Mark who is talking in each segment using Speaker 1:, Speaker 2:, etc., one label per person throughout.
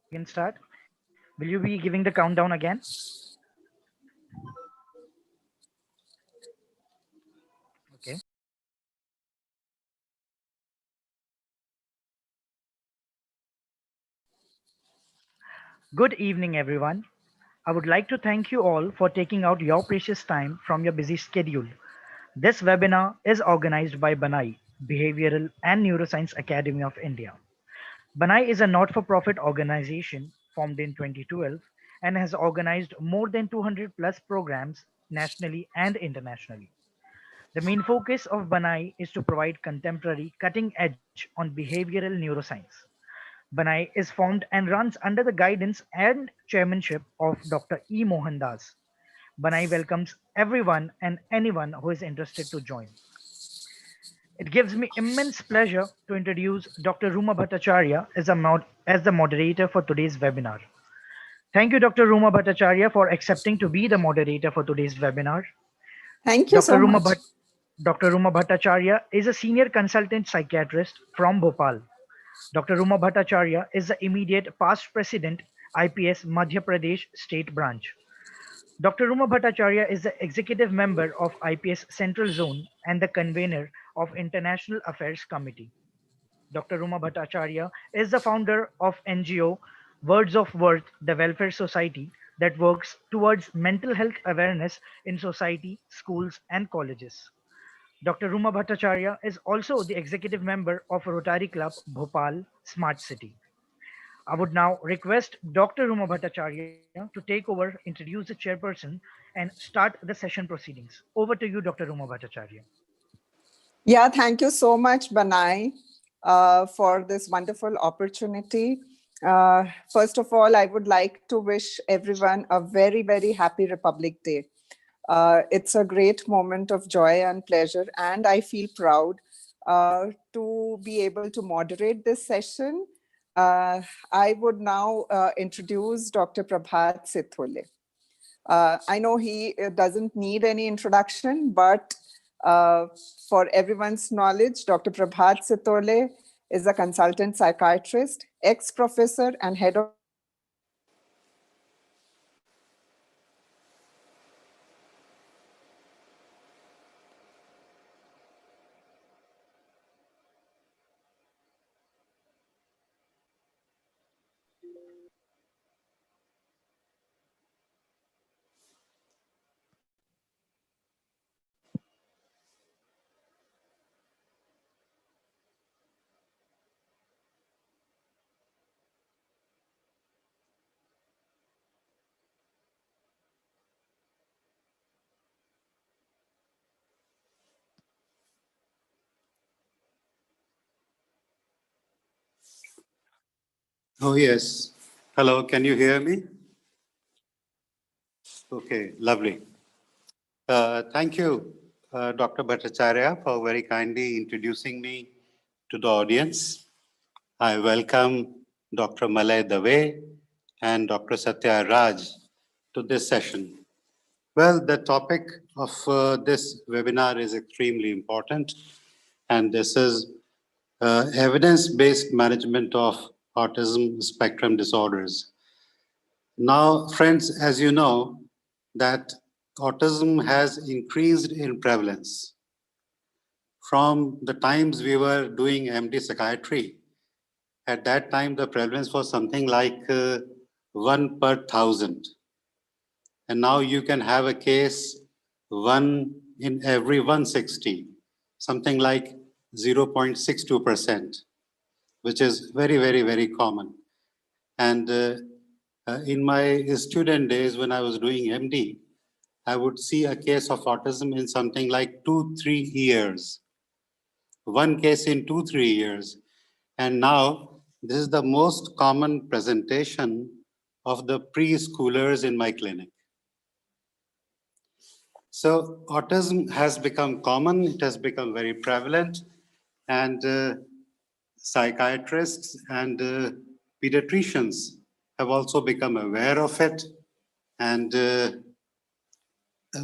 Speaker 1: can start. Will you be giving the countdown again? Okay. Good evening, everyone. I would like to thank you all for taking out your precious time from your busy schedule. This webinar is organized by BANAI, Behavioral and Neuroscience Academy of India. BANAI is a not for profit organization formed in 2012 and has organized more than 200 plus programs nationally and internationally. The main focus of BANAI is to provide contemporary cutting edge on behavioral neuroscience. BANAI is formed and runs under the guidance and chairmanship of Dr. E. Mohan Das. BANAI welcomes everyone and anyone who is interested to join. It gives me immense pleasure to introduce Dr. Ruma Bhattacharya as the moderator for today's webinar. Thank you, Dr. Ruma Bhattacharya, for accepting to be the moderator for today's webinar.
Speaker 2: Thank you
Speaker 1: Dr.
Speaker 2: so
Speaker 1: Ruma,
Speaker 2: much.
Speaker 1: Bhatt- Dr. Ruma Bhattacharya is a senior consultant psychiatrist from Bhopal. Dr. Ruma Bhattacharya is the immediate past president, IPS Madhya Pradesh State Branch. Dr. Ruma Bhattacharya is the executive member of IPS Central Zone and the convener of International Affairs Committee. Dr. Ruma Bhattacharya is the founder of NGO Words of Worth, the welfare society that works towards mental health awareness in society, schools, and colleges. Dr. Ruma Bhattacharya is also the executive member of Rotary Club Bhopal Smart City. I would now request Dr. Ruma Bhattacharya to take over, introduce the chairperson, and start the session proceedings. Over to you, Dr. Ruma Bhattacharya.
Speaker 2: Yeah, thank you so much, Banai, for this wonderful opportunity. First of all, I would like to wish everyone a very, very happy Republic Day. It's a great moment of joy and pleasure, and I feel proud to be able to moderate this session. I would now introduce Dr. Prabhat Sithole. I know he doesn't need any introduction, but uh, for everyone's knowledge, Dr. Prabhat Sitole is a consultant psychiatrist, ex-professor and head of
Speaker 3: Oh, yes. Hello, can you hear me? Okay, lovely. Thank you, Dr. Bhattacharya, for very kindly introducing me to the audience. I welcome Dr. Malay Dave and Dr. Satya Raj to this session. Well, the topic of this webinar is extremely important, and this is evidence-based management of autism spectrum disorders. Now, friends, as you know, that autism has increased in prevalence. From the times we were doing MD psychiatry, at that time the prevalence was something like 1 per 1,000. And now you can have a case 1 in every 160, something like 0.62%, which is very, very, very common. And in my student days, when I was doing MD, I would see a case of autism in something like 2-3 years. One case in 2-3 years. And now, this is the most common presentation of the preschoolers in my clinic. So autism has become common, it has become very prevalent, and psychiatrists and pediatricians have also become aware of it. And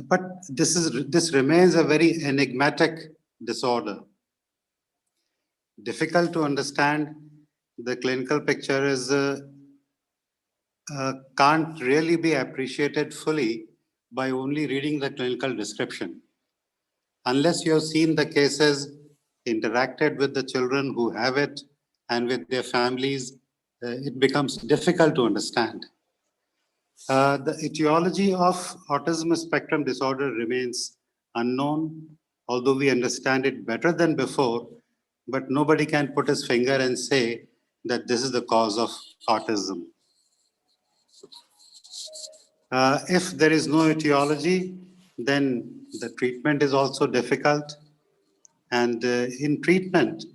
Speaker 3: but this remains a very enigmatic disorder. Difficult to understand. The clinical picture is can't really be appreciated fully by only reading the clinical description. Unless you have seen the cases, interacted with the children who have it and with their families, it becomes difficult to understand. The etiology of autism spectrum disorder remains unknown, although we understand it better than before, but nobody can put his finger and say that this is the cause of autism. If there is no etiology, then the treatment is also difficult. And in treatment,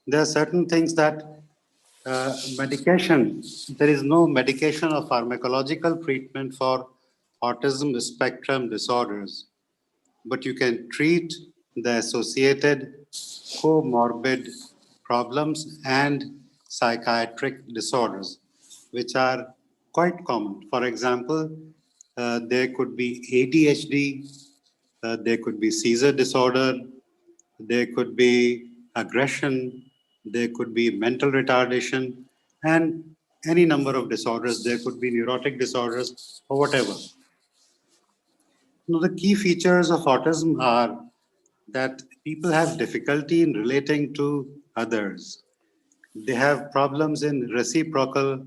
Speaker 3: there are certain things that medication, there is no medication or pharmacological treatment for autism spectrum disorders, but you can treat the associated comorbid problems and psychiatric disorders, which are quite common. For example, there could be ADHD, there could be seizure disorder, there could be aggression, there could be mental retardation, and any number of disorders. There could be neurotic disorders or whatever. Now, the key features of autism are that people have difficulty in relating to others. They have problems in reciprocal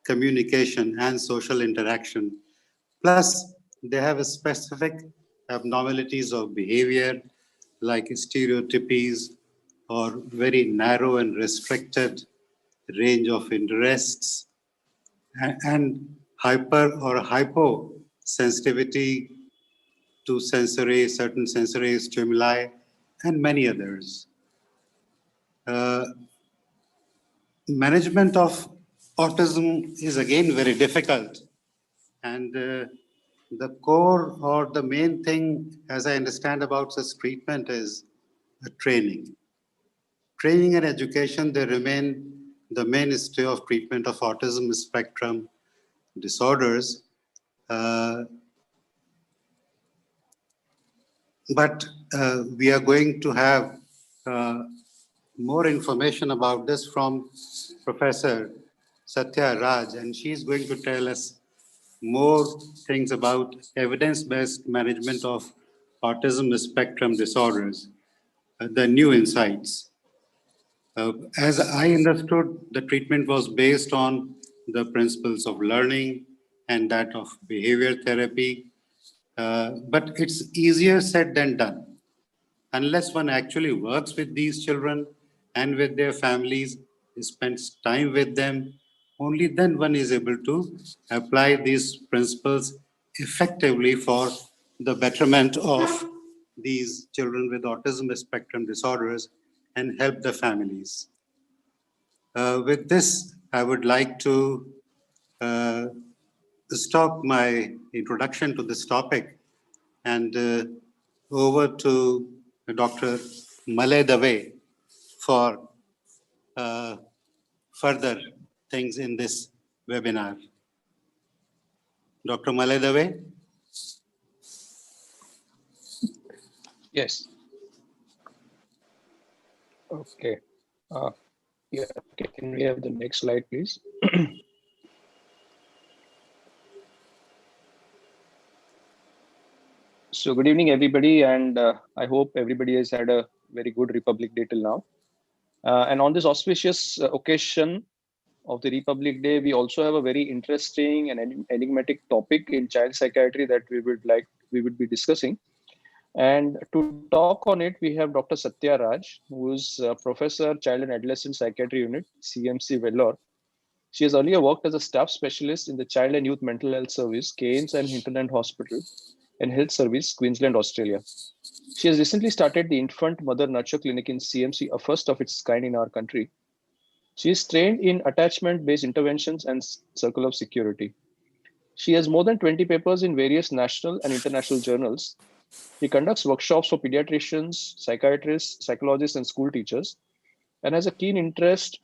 Speaker 3: communication and social interaction. Plus, they have a specific abnormalities of behavior like stereotypies or very narrow and restricted range of interests and hyper or hypo sensitivity to certain sensory stimuli, and many others. Uh, Management of autism is again very difficult, and the core or the main thing, as I understand about such treatment, is training. Training and education, they remain the mainstay of treatment of autism spectrum disorders. Uh, but we are going to have uh, more information about this from Professor Satya Raj, and she's going to tell us more things about evidence-based management of autism spectrum disorders, the new insights. As I understood, the treatment was based on the principles of learning and that of behavior therapy, but it's easier said than done. Unless one actually works with these children and with their families, spends time with them, only then one is able to apply these principles effectively for the betterment of these children with autism spectrum disorders and help the families. With this, I would like to uh, stop my introduction to this topic and over to Dr. Malay Dave for uh, further things in this webinar. Dr. Malay Dave?
Speaker 4: Yes. Okay. Yeah. Okay. Can we have the next slide, please? So good evening, everybody, and I hope everybody has had a very good Republic Day till now. And on this auspicious occasion of the Republic Day, we also have a very interesting and enigmatic topic in child psychiatry that we would be discussing. And to talk on it, we have Dr. Satya Raj, who is Professor Child and Adolescent Psychiatry Unit, CMC Vellore. She has earlier worked as a staff specialist in the Child and Youth Mental Health Service, Keynes and Hinterland Hospital and Health Service, Queensland, Australia. She has recently started the Infant Mother Nurture Clinic in CMC, a first of its kind in our country. She is trained in attachment-based interventions and circle of security. She has more than 20 papers in various national and international journals. He conducts workshops for pediatricians, psychiatrists, psychologists, and school teachers, and has a keen interest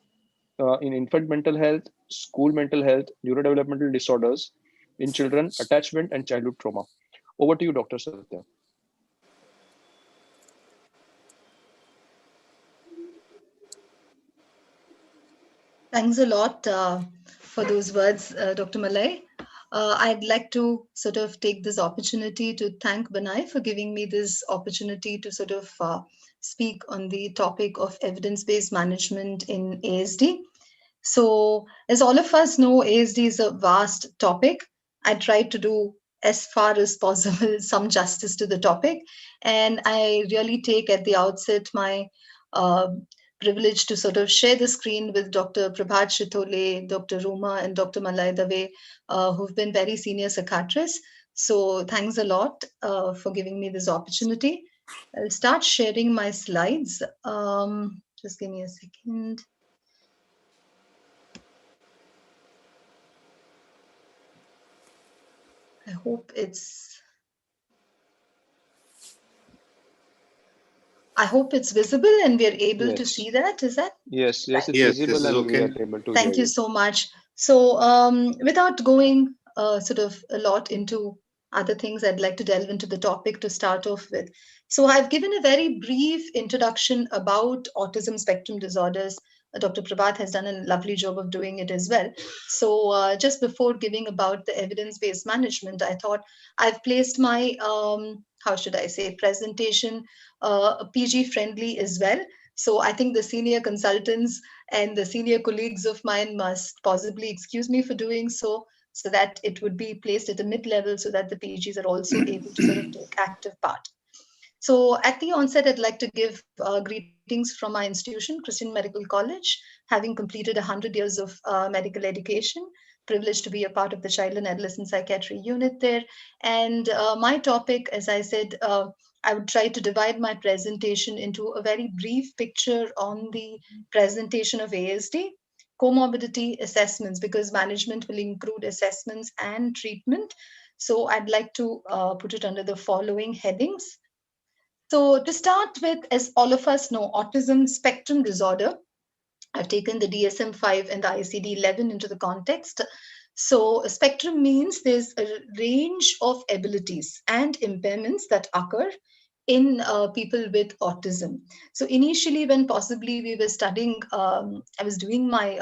Speaker 4: in infant mental health, school mental health, neurodevelopmental disorders in children, attachment, and childhood trauma. Over to you, Dr. Satya.
Speaker 5: Thanks a lot, for those words, Dr. Malay. I'd like to sort of take this opportunity to thank Banai for giving me this opportunity to sort of speak on the topic of evidence-based management in ASD. So, as all of us know, ASD is a vast topic. I tried to do as far as possible some justice to the topic, and I really take at the outset my uh, privilege to sort of share the screen with Dr. Prabhat Shitole, Dr. Roma, and Dr. Malay Dave, who've been very senior psychiatrists. So, thanks a lot for giving me this opportunity. I'll start sharing my slides. Just give me a second. I hope it's visible and we are able to
Speaker 4: Yes.
Speaker 5: see that. Is that?
Speaker 4: Yes,
Speaker 5: Right.
Speaker 4: it's
Speaker 3: Yes, this
Speaker 4: visible
Speaker 3: is
Speaker 4: and we
Speaker 3: okay.
Speaker 4: are able to hear
Speaker 5: Thank you
Speaker 4: you.
Speaker 5: so much. So, without going sort of a lot into other things, I'd like to delve into the topic to start off with. So, I've given a very brief introduction about autism spectrum disorders. Dr. Prabhat has done a lovely job of doing it as well. So, just before giving about the evidence-based management, I thought I've placed my, how should I say, presentation PG-friendly as well. So, I think the senior consultants and the senior colleagues of mine must possibly excuse me for doing so, so that it would be placed at a mid-level so that the PGs are also able to sort of take active part. So at the onset, I'd like to give greetings from my institution, Christian Medical College, having completed 100 years of medical education, privileged to be a part of the child and adolescent psychiatry unit there. And my topic, as I said, I would try to divide my presentation into a very brief picture on the presentation of ASD, comorbidity assessments, because management will include assessments and treatment. So I'd like to put it under the following headings. So, to start with, as all of us know, autism spectrum disorder, I've taken the DSM 5 and the ICD 11 into the context. So, a spectrum means there's a range of abilities and impairments that occur in people with autism. So, initially, when possibly we were studying, I was doing my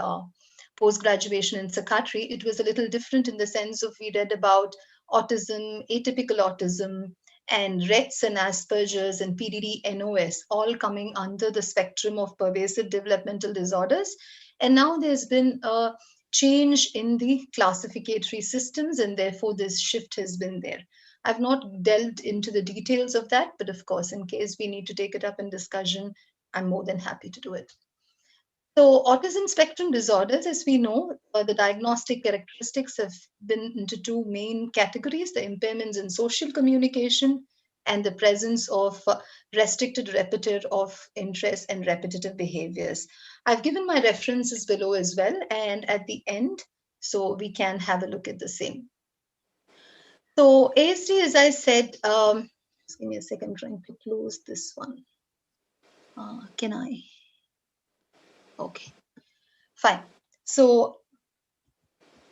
Speaker 5: post graduation in psychiatry, it was a little different in the sense of we read about autism, atypical autism, and Rett's and Asperger's and PDD NOS all coming under the spectrum of pervasive developmental disorders. And now there's been a change in the classificatory systems, and therefore this shift has been there. I've not delved into the details of that, but of course, in case we need to take it up in discussion, I'm more than happy to do it. So, autism spectrum disorders, as we know, the diagnostic characteristics have been into two main categories: the impairments in social communication and the presence of restricted repertoire of interest and repetitive behaviors. I've given my references below as well, and at the end, so we can have a look at the same. So, ASD, as I said, just give me a second, I'm trying to close this one. Can I? Okay. Fine. So,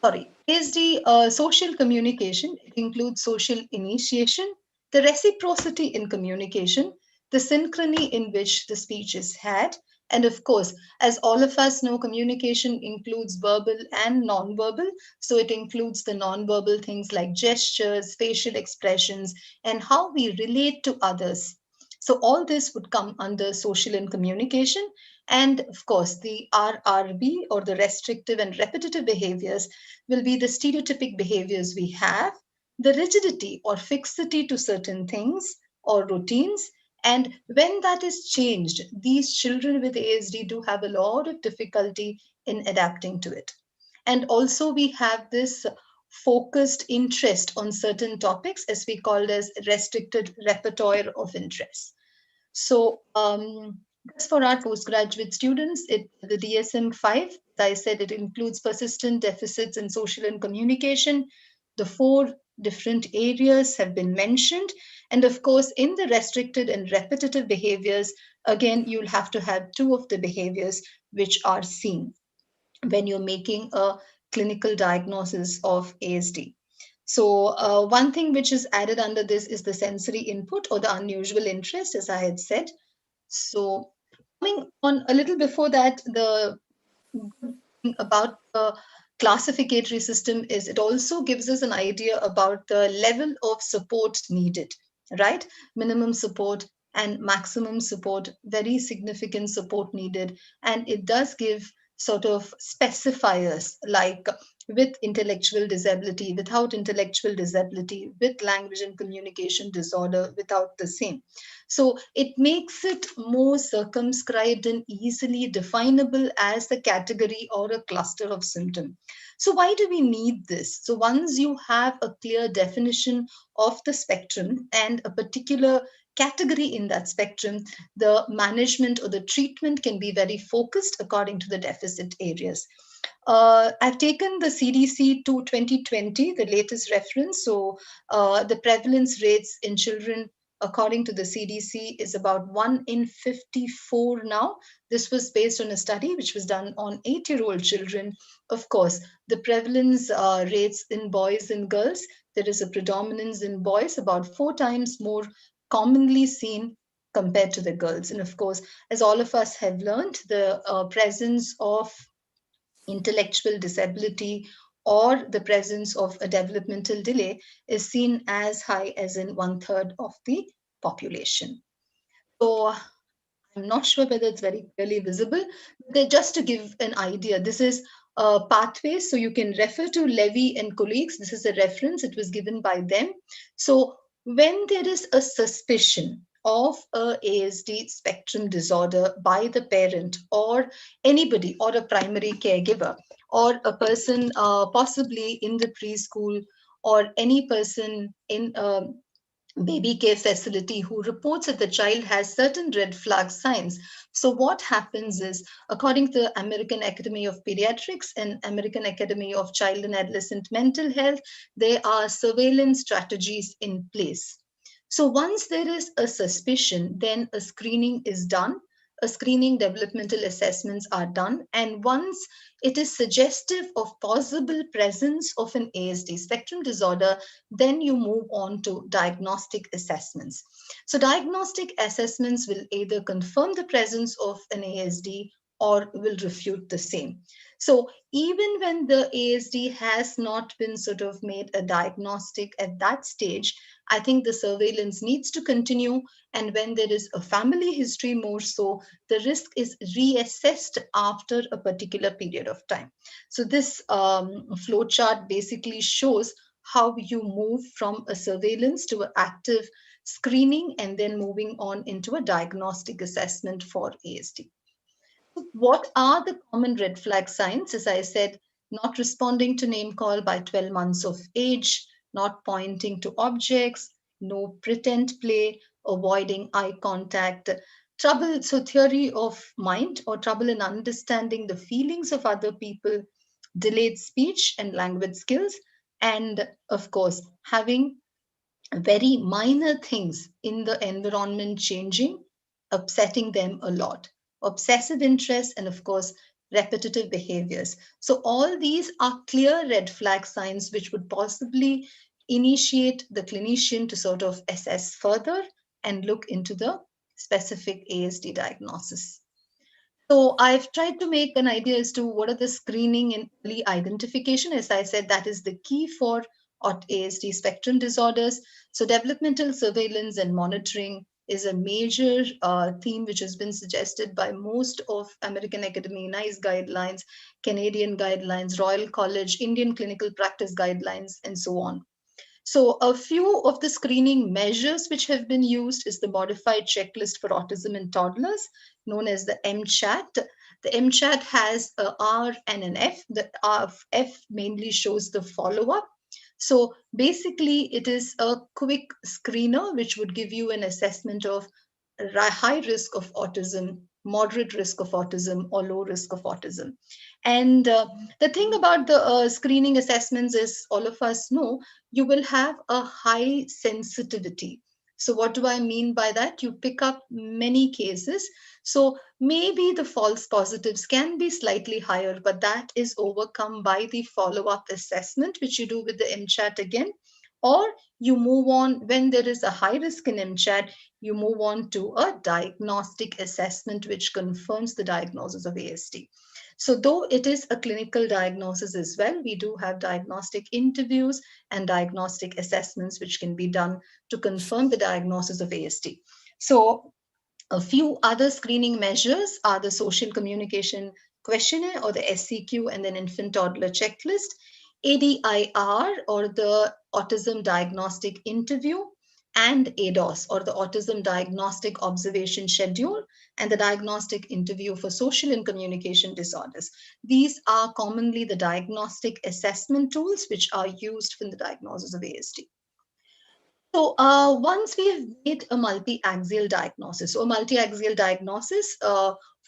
Speaker 5: sorry, ASD social communication. It includes social initiation, the reciprocity in communication, the synchrony in which the speech is had, and of course, as all of us know, communication includes verbal and non-verbal. So it includes the non-verbal things like gestures, facial expressions, and how we relate to others. So all this would come under social and communication. And of course, the RRB, or the restrictive and repetitive behaviors, will be the stereotypic behaviors we have, the rigidity or fixity to certain things or routines. And when that is changed, these children with ASD do have a lot of difficulty in adapting to it. And also, we have this focused interest on certain topics, as we call as restricted repertoire of interest. So, as for our postgraduate students, the DSM-5, as I said, it includes persistent deficits in social and communication. The 4 different areas have been mentioned. And of course, in the restricted and repetitive behaviors, again, you'll have to have 2 of the behaviors which are seen when you're making a clinical diagnosis of ASD. So one thing which is added under this is the sensory input or the unusual interest, as I had said. So coming on a little before that, the good thing about the classificatory system is it also gives us an idea about the level of support needed, right? Minimum support and maximum support, very significant support needed. And it does give sort of specifiers like with intellectual disability, without intellectual disability, with language and communication disorder, without the same. So it makes it more circumscribed and easily definable as a category or a cluster of symptom. So why do we need this? So once you have a clear definition of the spectrum and a particular category in that spectrum, the management or the treatment can be very focused according to the deficit areas. I've taken the CDC to 2020, the latest reference. So the prevalence rates in children, according to the CDC, is about 1 in 54 now. This was based on a study which was done on 8-year-old children. Of course, the prevalence rates in boys and girls, there is a predominance in boys, about 4 times more commonly seen compared to the girls. And of course, as all of us have learned, the presence of intellectual disability or the presence of a developmental delay is seen as high as in 1/3 of the population. So I'm not sure whether it's very clearly visible, but just to give an idea, this is a pathway. So you can refer to Levy and colleagues. This is a reference, it was given by them. So when there is a suspicion of a ASD spectrum disorder by the parent or anybody or a primary caregiver or a person possibly in the preschool or any person in baby care facility who reports that the child has certain red flag signs. So what happens is, according to the American Academy of Pediatrics and American Academy of Child and Adolescent Mental Health, there are surveillance strategies in place. So once there is a suspicion, then a screening is done. A screening developmental assessments are done. And once it is suggestive of possible presence of an ASD spectrum disorder, then you move on to diagnostic assessments. So diagnostic assessments will either confirm the presence of an ASD or will refute the same. So even when the ASD has not been sort of made a diagnostic at that stage, I think the surveillance needs to continue. And when there is a family history more so, the risk is reassessed after a particular period of time. So this flow chart basically shows how you move from a surveillance to an active screening and then moving on into a diagnostic assessment for ASD. What are the common red flag signs? As I said, not responding to name call by 12 months of age, not pointing to objects, no pretend play, avoiding eye contact, trouble, so theory of mind or trouble in understanding the feelings of other people, delayed speech and language skills, and of course, having very minor things in the environment changing, upsetting them a lot. Obsessive interest, and of course, repetitive behaviors. So, all these are clear red flag signs which would possibly initiate the clinician to sort of assess further and look into the specific ASD diagnosis. So I've tried to make an idea as to what are the screening and early identification. As I said, that is the key for ASD spectrum disorders. So developmental surveillance and monitoring is a major theme which has been suggested by most of American Academy NICE guidelines, Canadian guidelines, Royal College, Indian Clinical Practice guidelines, and so on. So a few of the screening measures which have been used is the modified checklist for autism in toddlers, known as the MCHAT. The MCHAT has a R and an F. The F mainly shows the follow-up. So basically, it is a quick screener which would give you an assessment of high risk of autism, moderate risk of autism, or low risk of autism. And the thing about the screening assessments is, all of us know, you will have a high sensitivity. So what do I mean by that? You pick up many cases. So maybe the false positives can be slightly higher, but that is overcome by the follow-up assessment, which you do with the MCHAT again. Or you move on when there is a high risk in MCHAT, you move on to a diagnostic assessment, which confirms the diagnosis of ASD. So though it is a clinical diagnosis as well, we do have diagnostic interviews and diagnostic assessments which can be done to confirm the diagnosis of ASD. So a few other screening measures are the social communication questionnaire or the SCQ and then infant toddler checklist, ADIR or the autism diagnostic interview, and ADOS or the autism diagnostic observation schedule and the diagnostic interview for social and communication disorders. These are commonly the diagnostic assessment tools which are used for the diagnosis of ASD. So once we have made a multi-axial diagnosis, so a multi-axial diagnosis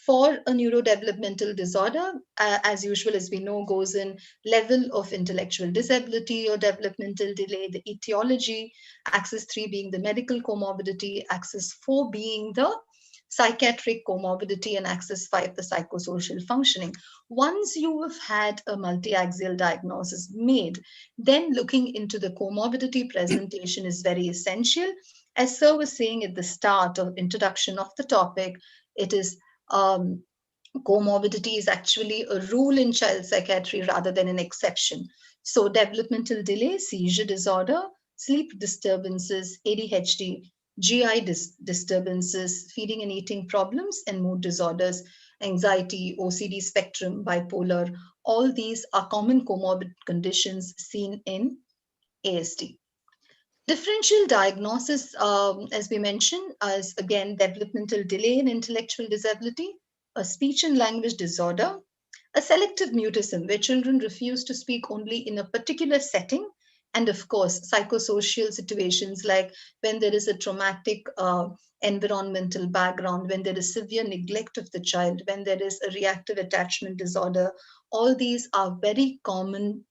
Speaker 5: for a neurodevelopmental disorder, as usual, as we know, goes in level of intellectual disability or developmental delay, the etiology, axis 3 being the medical comorbidity, axis 4 being the psychiatric comorbidity, and axis 5 the psychosocial functioning. Once you have had a multi-axial diagnosis made, then looking into the comorbidity presentation is very essential. As Sir was saying at the start of introduction of the topic, it is comorbidity is actually a rule in child psychiatry rather than an exception. So developmental delay, seizure disorder, sleep disturbances, ADHD, GI disturbances, feeding and eating problems, and mood disorders, anxiety, OCD spectrum, bipolar, all these are common comorbid conditions seen in ASD. Differential diagnosis, as we mentioned, is again developmental delay in intellectual disability, a speech and language disorder, a selective mutism where children refuse to speak only in a particular setting, and of course, psychosocial situations like when there is a traumatic environmental background, when there is severe neglect of the child, when there is a reactive attachment disorder. All these are very common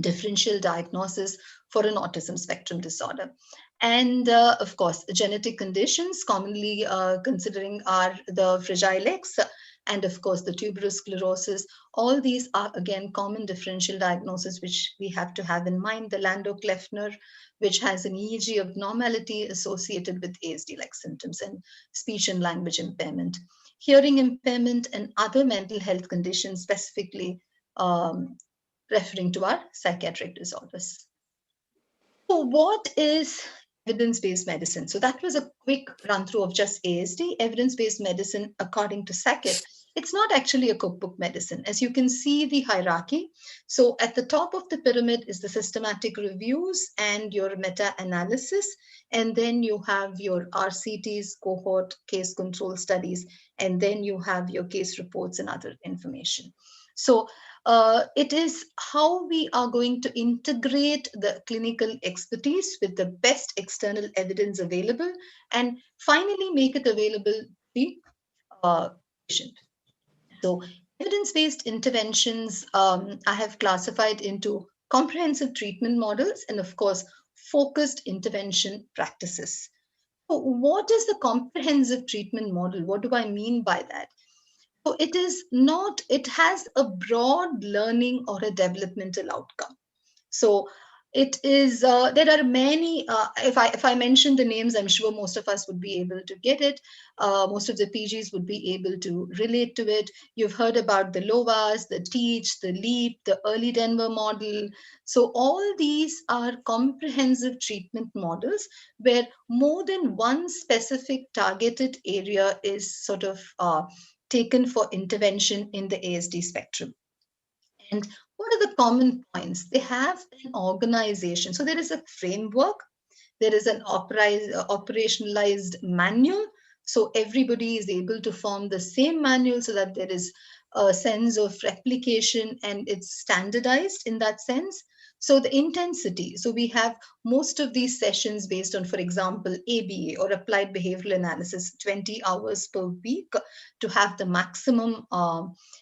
Speaker 5: differential diagnosis for an autism spectrum disorder. And of course, genetic conditions commonly considering are the Fragile X and of course the tuberous sclerosis. All these are again common differential diagnosis which we have to have in mind. The Landau-Kleffner, which has an EEG abnormality associated with ASD-like symptoms, and speech and language impairment, hearing impairment, and other mental health conditions, specifically referring to our psychiatric disorders. So what is evidence-based medicine? So that was a quick run through of just ASD. Evidence-based medicine, according to Sackett, it's not actually a cookbook medicine. As you can see the hierarchy. So at the top of the pyramid is the systematic reviews and your meta-analysis. And then you have your RCTs, cohort, case control studies, and then you have your case reports and other information. So it is how we are going to integrate the clinical expertise with the best external evidence available and finally make it available to the patient. So evidence-based interventions I have classified into comprehensive treatment models and of course focused intervention practices. So what is the comprehensive treatment model? What do I mean by that? So it is not, it has a broad learning or a developmental outcome. So it is, there are many, if I mention the names, I'm sure most of us would be able to get it. Most of the PGs would be able to relate to it. You've heard about the LOVAS, the TEACH, the LEAP, the Early Denver model. So all these are comprehensive treatment models where more than one specific targeted area is sort of taken for intervention in the ASD spectrum. And what are the common points? They have an organization. So there is a framework, there is an operationalized manual. So everybody is able to form the same manual so that there is a sense of replication and it's standardized in that sense. So the intensity, so we have most of these sessions based on, for example, ABA or applied behavioral analysis, 20 hours per week to have the maximum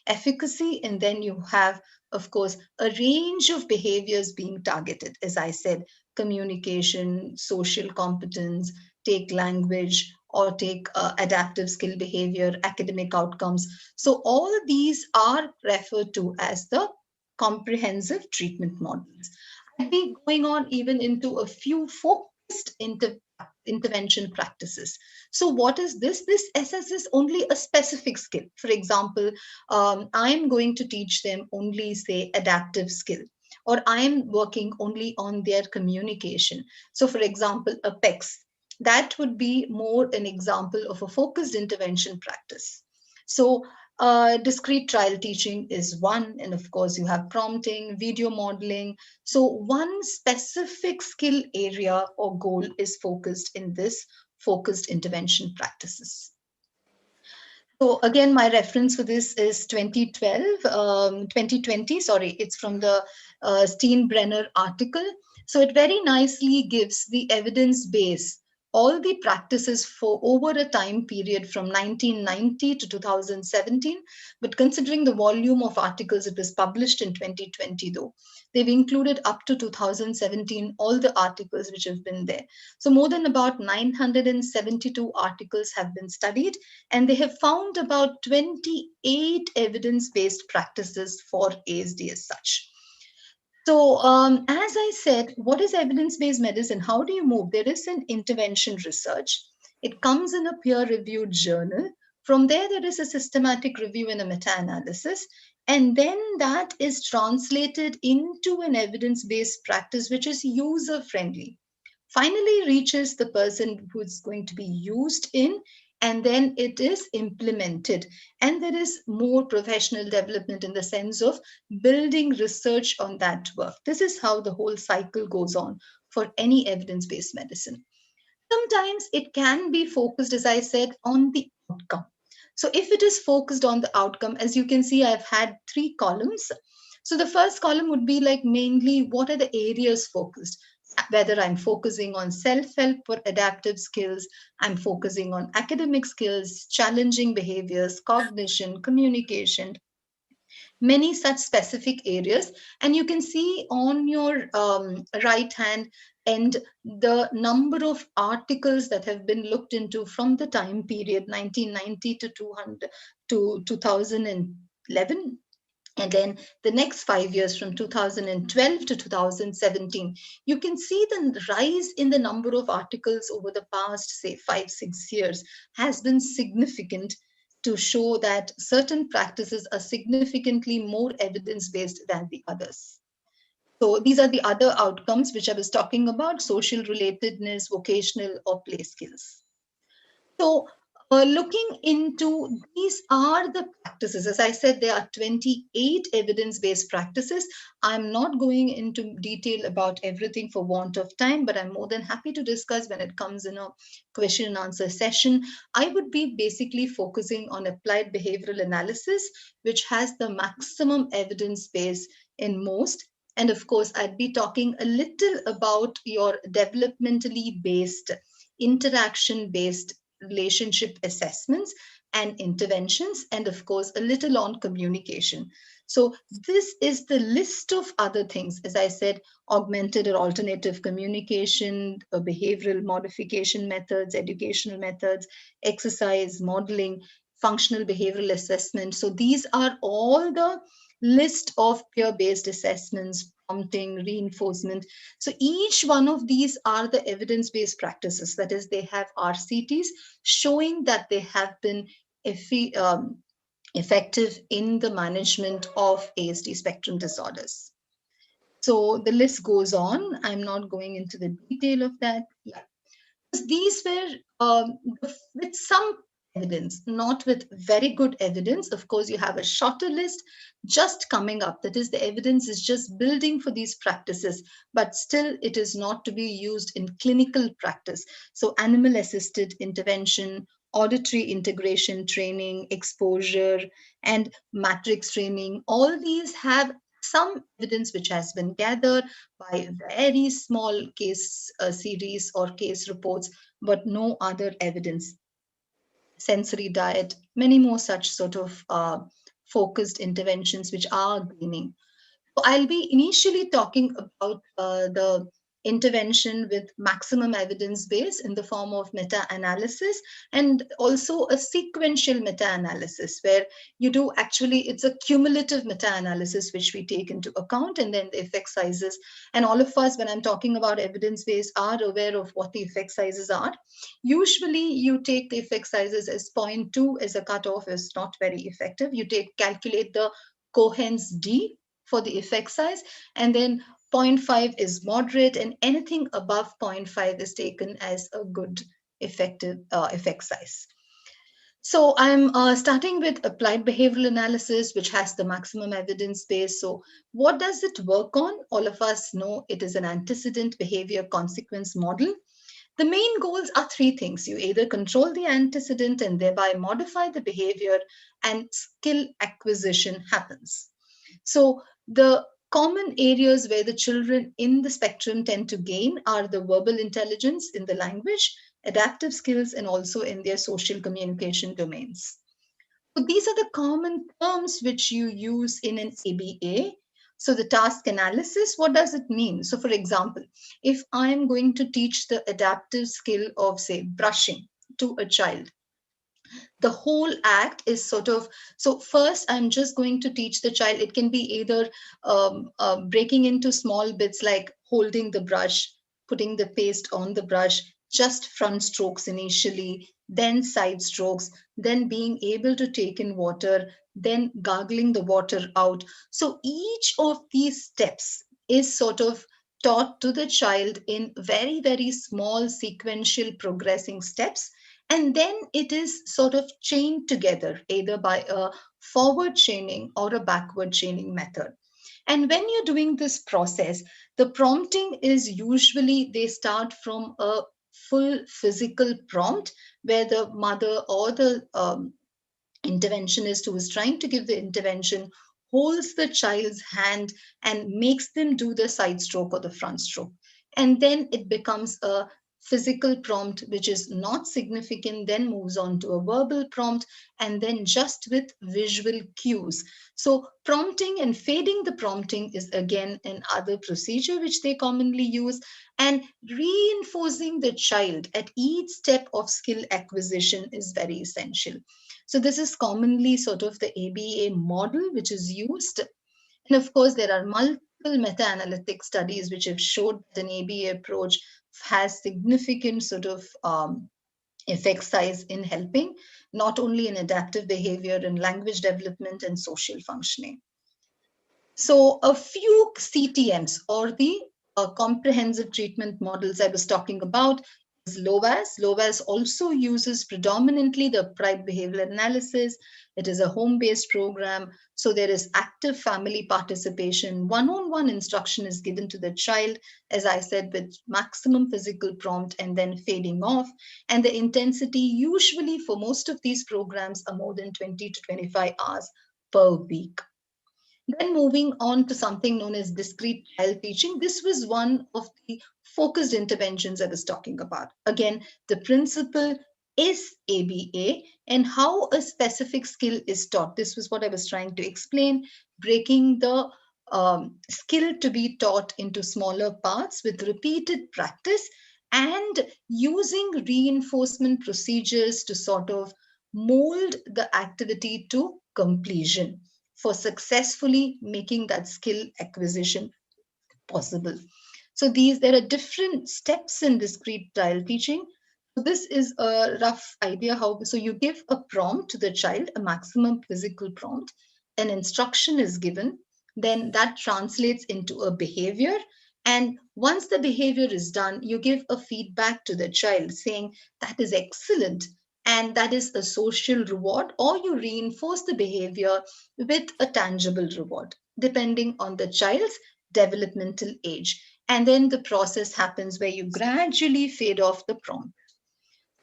Speaker 5: efficacy. And then you have, of course, a range of behaviors being targeted. As I said, communication, social competence, take language, or take adaptive skill behavior, academic outcomes. So all these are referred to as the comprehensive treatment models. I'll be going on even into a few focused intervention practices. So what is this? This assesses only a specific skill. For example, I'm going to teach them only, say, adaptive skill, or I'm working only on their communication. So for example, a PEX, that would be more an example of a focused intervention practice. So discrete trial teaching is one, and of course you have prompting, video modeling. So one specific skill area or goal is focused in this focused intervention practices. So again, my reference for this is 2020, sorry, it's from the Steenbrenner article. So it very nicely gives the evidence base, all the practices for over a time period from 1990 to 2017. But considering the volume of articles, it was published in 2020 though. They've included up to 2017, all the articles which have been there. So more than about 972 articles have been studied, and they have found about 28 evidence-based practices for ASD as such. So as I said, what is evidence-based medicine? How do you move? There is an intervention research. It comes in a peer-reviewed journal. From there is a systematic review and a meta-analysis. And then that is translated into an evidence-based practice, which is user-friendly. Finally reaches the person who is going to be used in, and then it is implemented. And there is more professional development in the sense of building research on that work. This is how the whole cycle goes on for any evidence-based medicine. Sometimes it can be focused, as I said, on the outcome. So if it is focused on the outcome, as you can see, I've had 3 columns. So the first column would be like mainly what are the areas focused? Whether I'm focusing on self-help or adaptive skills, I'm focusing on academic skills, challenging behaviors, cognition, communication, many such specific areas. And you can see on your right hand end the number of articles that have been looked into from the time period 1990 to 2011. And then the next 5 years from 2012 to 2017, you can see the rise in the number of articles over the past, say, 5-6 years has been significant to show that certain practices are significantly more evidence-based than the others. So these are the other outcomes which I was talking about: social relatedness, vocational or play skills. So looking into these are the practices. As I said, there are 28 evidence-based practices. I'm not going into detail about everything for want of time, but I'm more than happy to discuss when it comes in a question and answer session. I would be basically focusing on applied behavioral analysis, which has the maximum evidence base in most. And of course, I'd be talking a little about your developmentally based, interaction-based relationship assessments and interventions, and of course a little on communication. So this is the list of other things, as I said: augmented or alternative communication, behavioral modification methods, educational methods, exercise, modeling, functional behavioral assessment. So these are all the list of peer-based assessments, prompting, reinforcement. So each one of these are the evidence-based practices. That is, they have RCTs showing that they have been effective in the management of ASD spectrum disorders. So the list goes on. I'm not going into the detail of that. Yeah. These were with some evidence, not with very good evidence. Of course, you have a shorter list just coming up. That is, the evidence is just building for these practices, but still it is not to be used in clinical practice. So animal-assisted intervention, auditory integration training, exposure, and matrix training, all these have some evidence which has been gathered by very small case series or case reports, but no other evidence. Sensory diet, many more such sort of focused interventions which are gaining. So I'll be initially talking about the intervention with maximum evidence base in the form of meta-analysis, and also a sequential meta-analysis where you do actually, it's a cumulative meta-analysis which we take into account, and then the effect sizes. And all of us, when I'm talking about evidence base, are aware of what the effect sizes are. Usually you take the effect sizes as 0.2 as a cutoff is not very effective. You calculate the Cohen's d for the effect size, and then 0.5 is moderate, and anything above 0.5 is taken as a good effective effect size. So I'm starting with applied behavioral analysis, which has the maximum evidence base. So what does it work on? All of us know it is an antecedent behavior consequence model. The main goals are three things. You either control the antecedent and thereby modify the behavior, and skill acquisition happens. So the common areas where the children in the spectrum tend to gain are the verbal intelligence in the language, adaptive skills, and also in their social communication domains. So these are the common terms which you use in an ABA. So the task analysis, what does it mean? So for example, if I'm going to teach the adaptive skill of, say, brushing to a child, the whole act is sort of, so first I'm just going to teach the child. It can be either breaking into small bits like holding the brush, putting the paste on the brush, just front strokes initially, then side strokes, then being able to take in water, then gargling the water out. So each of these steps is sort of taught to the child in very, very small sequential progressing steps, and then it is sort of chained together either by a forward chaining or a backward chaining method. And when you're doing this process, the prompting is usually they start from a full physical prompt where the mother or the interventionist who is trying to give the intervention holds the child's hand and makes them do the side stroke or the front stroke. And then it becomes a physical prompt, which is not significant, then moves on to a verbal prompt, and then just with visual cues. So prompting and fading the prompting is again another procedure which they commonly use, and reinforcing the child at each step of skill acquisition is very essential. So this is commonly sort of the ABA model which is used. And of course, there are multiple meta-analytic studies which have showed that an ABA approach has significant sort of effect size in helping, not only in adaptive behavior and language development and social functioning. So a few CTMs, or the comprehensive treatment models I was talking about, is LOAS. LOAS also uses predominantly the applied behavioral analysis. It is a home-based program. So there is active family participation. One-on-one instruction is given to the child, as I said, with maximum physical prompt and then fading off. And the intensity usually for most of these programs are more than 20 to 25 hours per week. Then moving on to something known as discrete child teaching. This was one of the focused interventions I was talking about. Again, the principle is ABA and how a specific skill is taught. This was what I was trying to explain, breaking the skill to be taught into smaller parts with repeated practice and using reinforcement procedures to sort of mold the activity to completion for successfully making that skill acquisition possible. So there are different steps in discrete child teaching. So this is a rough idea how, so you give a prompt to the child, a maximum physical prompt, an instruction is given, then that translates into a behavior. And once the behavior is done, you give a feedback to the child saying that is excellent, and that is a social reward, or you reinforce the behavior with a tangible reward, depending on the child's developmental age. And then the process happens where you gradually fade off the prompt.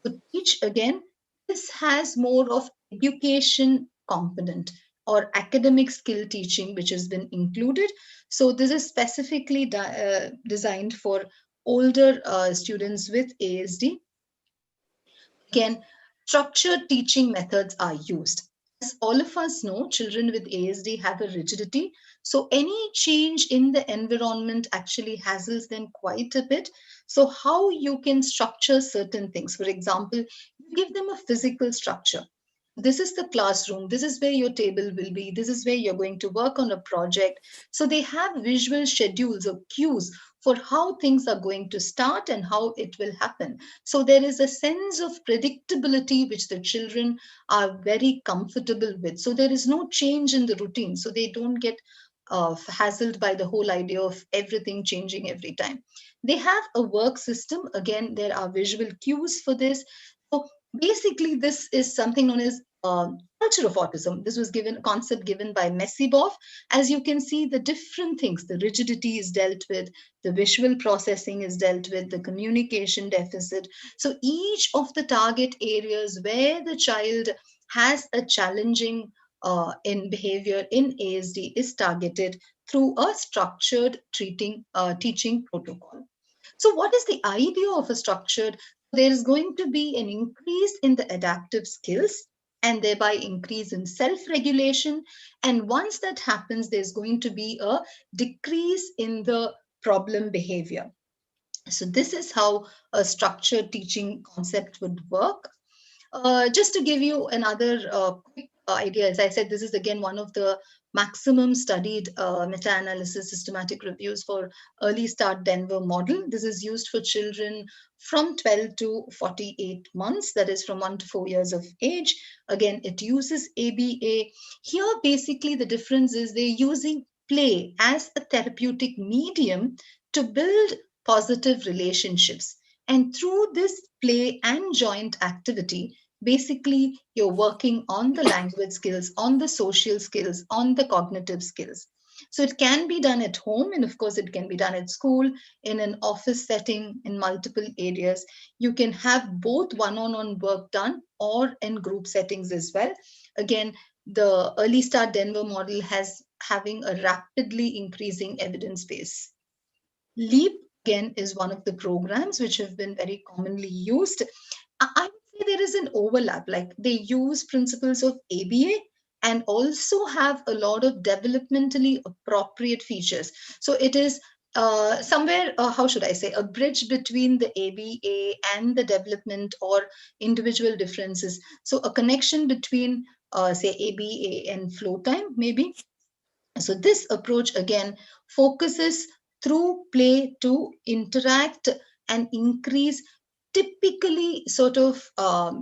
Speaker 5: So teach again, this has more of education component or academic skill teaching, which has been included. So this is specifically designed for older students with ASD. Again, structured teaching methods are used. as all of us know, children with ASD have a rigidity. So any change in the environment actually hassles them quite a bit. So how you can structure certain things, for example, you give them a physical structure. This is the classroom, this is where your table will be, this is where you're going to work on a project. So they have visual schedules or cues for how things are going to start and how it will happen. So there is a sense of predictability which the children are very comfortable with. So there is no change in the routine. So they don't get hassled by the whole idea of everything changing every time. They have a work system. Again, there are visual cues for this. So basically, this is something known as culture of autism. This was given concept given by Messibov. As you can see, the different things, the rigidity is dealt with, the visual processing is dealt with, the communication deficit. So each of the target areas where the child has a challenging in behavior in ASD is targeted through a structured teaching protocol. So what is the idea of a structured? There is going to be an increase in the adaptive skills and thereby increase in self-regulation. And once that happens, there's going to be a decrease in the problem behavior. So this is how a structured teaching concept would work. Just to give you another quick idea, as I said, this is again one of the maximum studied meta-analysis systematic reviews for early start Denver model. This is used for children from 12 to 48 months, that is from 1 to 4 years of age. Again, it uses ABA. Here, basically, the difference is they're using play as a therapeutic medium to build positive relationships. And through this play and joint activity, basically you're working on the language skills, on the social skills, on the cognitive skills. So it can be done at home, and of course it can be done at school, in an office setting, in multiple areas. You can have both one-on-one work done or in group settings as well. Again, the Early Start Denver model has having a rapidly increasing evidence base. LEAP again is one of the programs which have been very commonly used. I would say there is an overlap, like they use principles of ABA and also have a lot of developmentally appropriate features. So it is somewhere, how should I say, a bridge between the ABA and the development or individual differences. So a connection between, say, ABA and flow time, maybe. So this approach again focuses through play to interact and increase typically sort of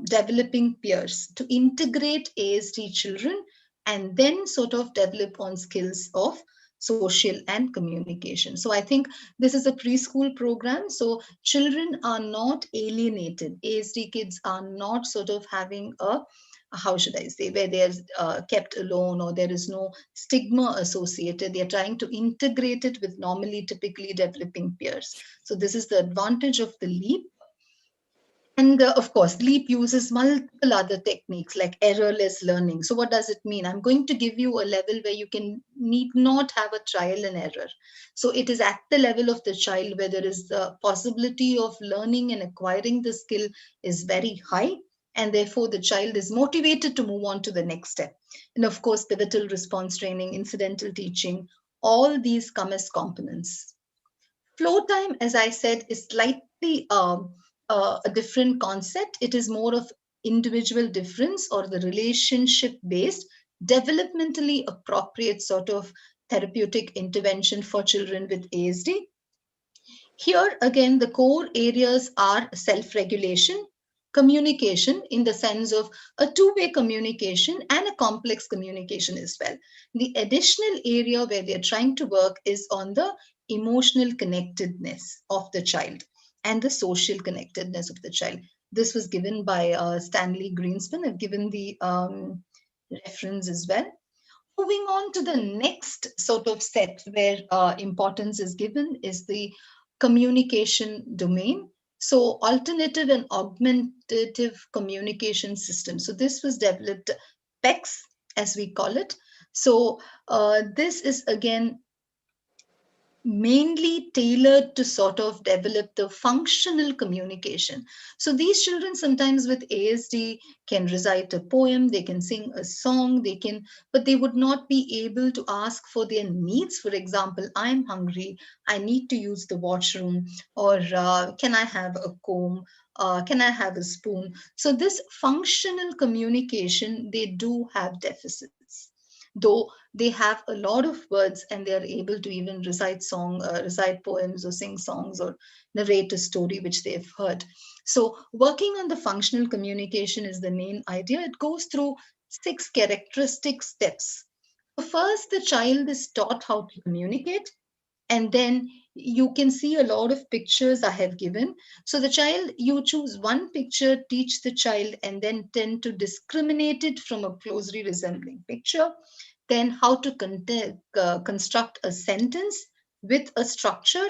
Speaker 5: developing peers, to integrate ASD children and then sort of develop on skills of social and communication. So I think this is a preschool program. So children are not alienated. ASD kids are not sort of having a, how should I say, where they're kept alone or there is no stigma associated. They're trying to integrate it with normally, typically developing peers. So this is the advantage of the LEAP. And of course, LEAP uses multiple other techniques like errorless learning. So what does it mean? I'm going to give you a level where you need not have a trial and error. So it is at the level of the child where there is the possibility of learning and acquiring the skill is very high. And therefore, the child is motivated to move on to the next step. And of course, pivotal response training, incidental teaching, all these come as components. Flow time, as I said, is slightly a different concept. It is more of individual difference or the relationship based, developmentally appropriate sort of therapeutic intervention for children with ASD. Here again, the core areas are self-regulation, communication in the sense of a two-way communication and a complex communication as well. The additional area where they're trying to work is on the emotional connectedness of the child and the social connectedness of the child. This was given by Stanley Greenspan. I've given the reference as well. Moving on to the next sort of set where importance is given is the communication domain. So alternative and augmentative communication system. So this was developed, PECS as we call it. So this is again mainly tailored to sort of develop the functional communication. So these children sometimes with ASD can recite a poem, they can sing a song, they can, but they would not be able to ask for their needs. For example, I'm hungry, I need to use the washroom, or can I have a comb? Can I have a spoon? So this functional communication, they do have deficits, though they have a lot of words and they are able to even recite poems or sing songs or narrate a story which they've heard. So working on the functional communication is the main idea. It goes through 6 characteristic steps. So first, the child is taught how to communicate, and then you can see a lot of pictures I have given. So the child, you choose one picture, teach the child, and then tend to discriminate it from a closely resembling picture. Then how to construct a sentence with a structure,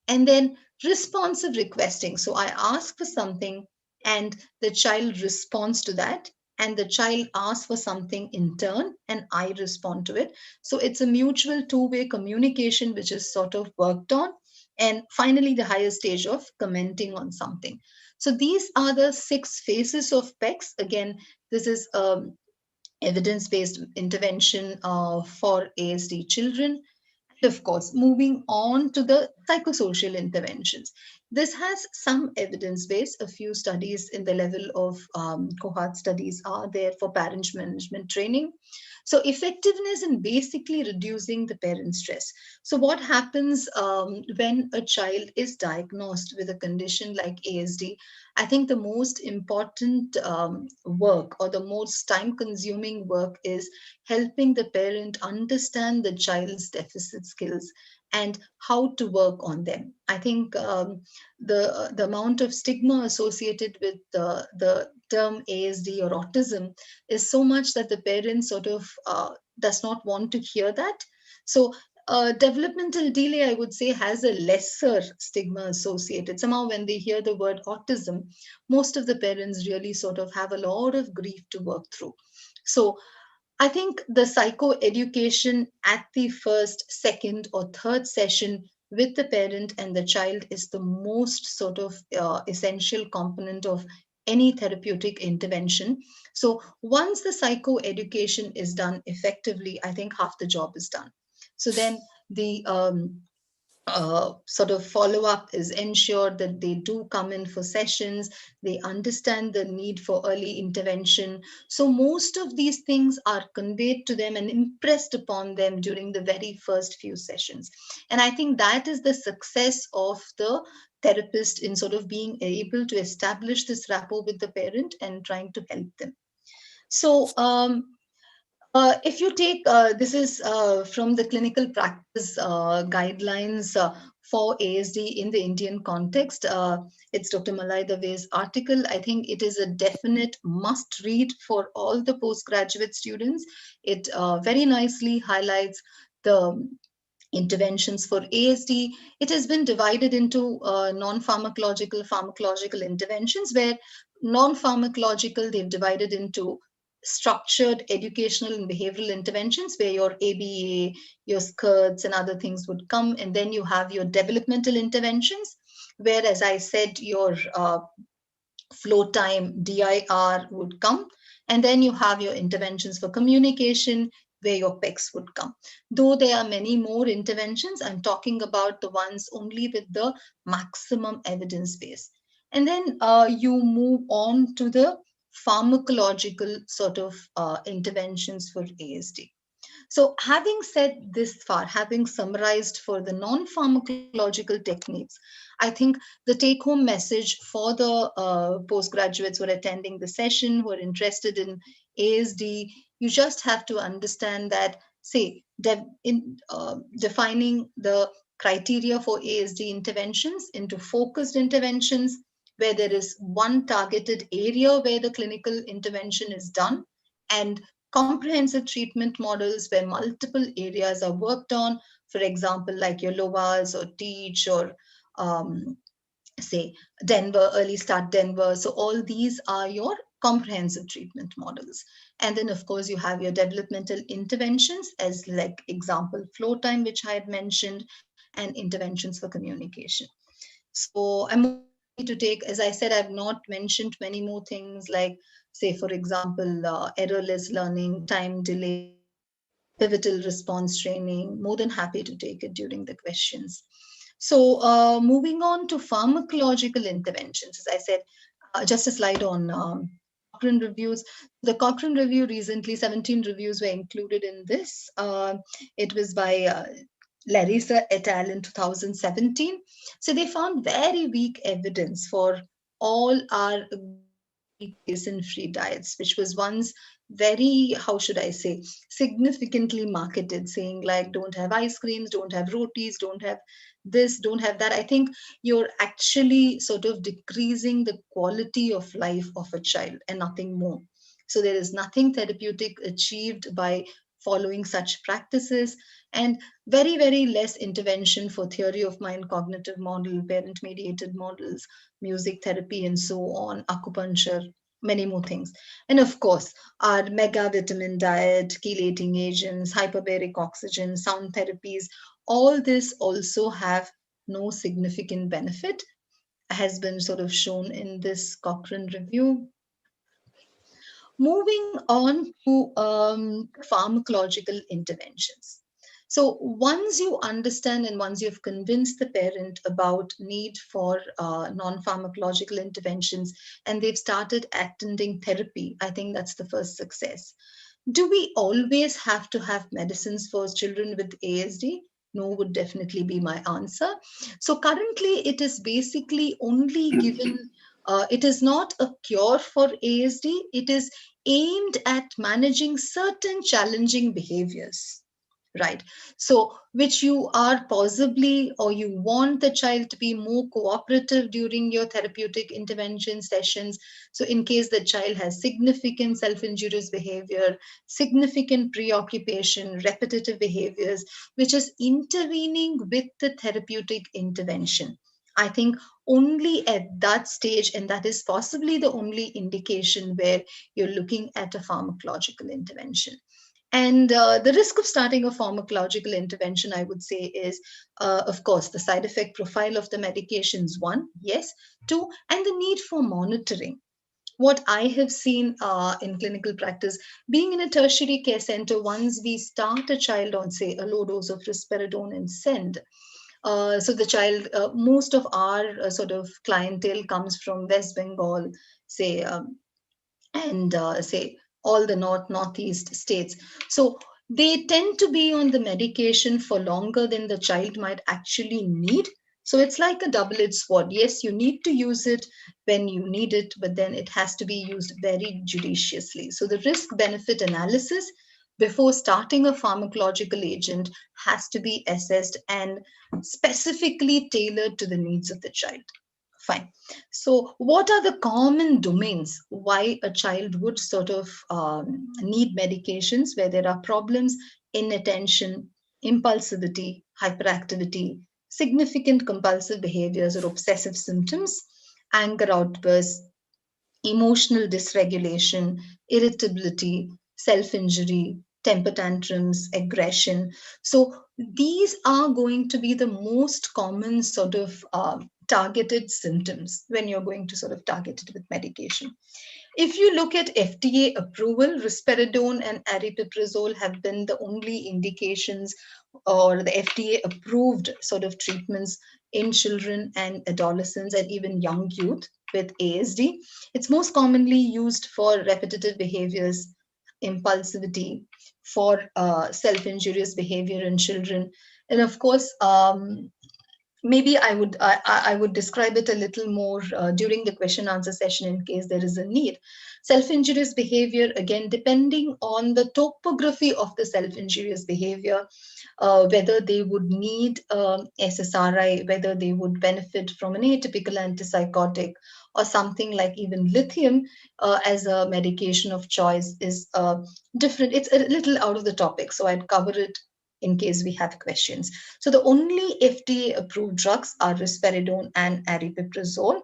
Speaker 5: and then responsive requesting. So I ask for something and the child responds to that, and the child asks for something in turn and I respond to it. So it's a mutual two-way communication which is sort of worked on. And finally, the higher stage of commenting on something. So these are the 6 phases of PECS. Again, this is evidence-based intervention for ASD children. And of course, moving on to the psychosocial interventions. This has some evidence base. A few studies in the level of cohort studies are there for parent management training. So effectiveness in basically reducing the parent stress. So what happens when a child is diagnosed with a condition like ASD? I think the most important work or the most time consuming work is helping the parent understand the child's deficit skills and how to work on them. I think the amount of stigma associated with the term ASD or autism is so much that the parent sort of does not want to hear that. So developmental delay, I would say, has a lesser stigma associated. Somehow, when they hear the word autism, most of the parents really sort of have a lot of grief to work through. So I think the psychoeducation at the first, second, or third session with the parent and the child is the most sort of essential component of any therapeutic intervention. So once the psychoeducation is done effectively, I think half the job is done. So then the sort of follow up is ensured that they do come in for sessions, they understand the need for early intervention. So, most of these things are conveyed to them and impressed upon them during the very first few sessions. And I think that is the success of the therapist in sort of being able to establish this rapport with the parent and trying to help them. So, if you take this is from the clinical practice guidelines for ASD in the Indian context. It's Dr. Malay Dave's article. I think it is a definite must read for all the postgraduate students. It very nicely highlights the interventions for ASD. It has been divided into non-pharmacological, pharmacological interventions, where non-pharmacological, they've divided into structured educational and behavioral interventions, where your ABA, your skirts and other things would come. And then you have your developmental interventions, where, as I said, your flow time, DIR would come. And then you have your interventions for communication, where your PECs would come. Though there are many more interventions, I'm talking about the ones only with the maximum evidence base. And then you move on to the pharmacological sort of interventions for ASD. So having said this far, having summarized for the non-pharmacological techniques, I think the take-home message for the postgraduates who are attending the session, who are interested in ASD, you just have to understand that, say, defining the criteria for ASD interventions into focused interventions, where there is one targeted area where the clinical intervention is done, and comprehensive treatment models where multiple areas are worked on, for example, like your LOAS or TEACH or say Denver, Early Start Denver. So all these are your comprehensive treatment models. And then of course you have your developmental interventions as like example flow time, which I had mentioned, and interventions for communication. So I'm happy to take, as I said, I've not mentioned many more things like, say, for example, errorless learning, time delay, pivotal response training. More than happy to take it during the questions. So moving on to pharmacological interventions, as I said, just a slide on Cochrane reviews. The Cochrane review recently, 17 reviews were included in this. It was by Larissa et al. In 2017. So they found very weak evidence for all our casein-free diets, which was once very, how should I say, significantly marketed, saying like, don't have ice creams, don't have rotis, don't have this, don't have that. I think you're actually sort of decreasing the quality of life of a child and nothing more. So there is nothing therapeutic achieved by following such practices, and very, very less intervention for theory of mind, cognitive model, parent mediated models, music therapy, and so on, acupuncture, many more things. And of course, our mega vitamin diet, chelating agents, hyperbaric oxygen, sound therapies, all this also have no significant benefit, has been sort of shown in this Cochrane review. Moving on to pharmacological interventions. So once you understand and once you've convinced the parent about need for non-pharmacological interventions and they've started attending therapy, I think that's the first success. Do we always have to have medicines for children with ASD? No, would definitely be my answer. So currently it is basically only given, it is not a cure for ASD, it is aimed at managing certain challenging behaviors, right? So which you are possibly, or you want the child to be more cooperative during your therapeutic intervention sessions. So in case the child has significant self-injurious behavior, significant preoccupation, repetitive behaviors, which is intervening with the therapeutic intervention, I think only at that stage, and that is possibly the only indication where you're looking at a pharmacological intervention. And the risk of starting a pharmacological intervention, I would say, is, of course, the side effect profile of the medications, one, yes, two, and the need for monitoring. What I have seen in clinical practice, being in a tertiary care center, once we start a child on, say, a low dose of risperidone and send, so the child, most of our sort of clientele comes from West Bengal, say, and say all the northeast states. So they tend to be on the medication for longer than the child might actually need. So it's like a double-edged sword. Yes, you need to use it when you need it, but then it has to be used very judiciously. So the risk-benefit analysis before starting a pharmacological agent has to be assessed and specifically tailored to the needs of the child. Fine. So what are the common domains why a child would sort of need medications where there are problems in attention, impulsivity, hyperactivity, significant compulsive behaviors or obsessive symptoms, anger outbursts, emotional dysregulation, irritability, self-injury, temper tantrums, aggression. So these are going to be the most common sort of targeted symptoms when you're going to sort of target it with medication. If you look at FDA approval, risperidone and aripiprazole have been the only indications or the FDA approved sort of treatments in children and adolescents and even young youth with ASD. It's most commonly used for repetitive behaviors, impulsivity, for self-injurious behavior in children. And of course, maybe I would describe it a little more during the question answer session in case there is a need. Self-injurious behavior, again, depending on the topography of the self-injurious behavior, whether they would need SSRI, whether they would benefit from an atypical antipsychotic or something like even lithium as a medication of choice is different. It's a little out of the topic, so I'd cover it in case we have questions. So the only FDA approved drugs are risperidone and aripiprazole.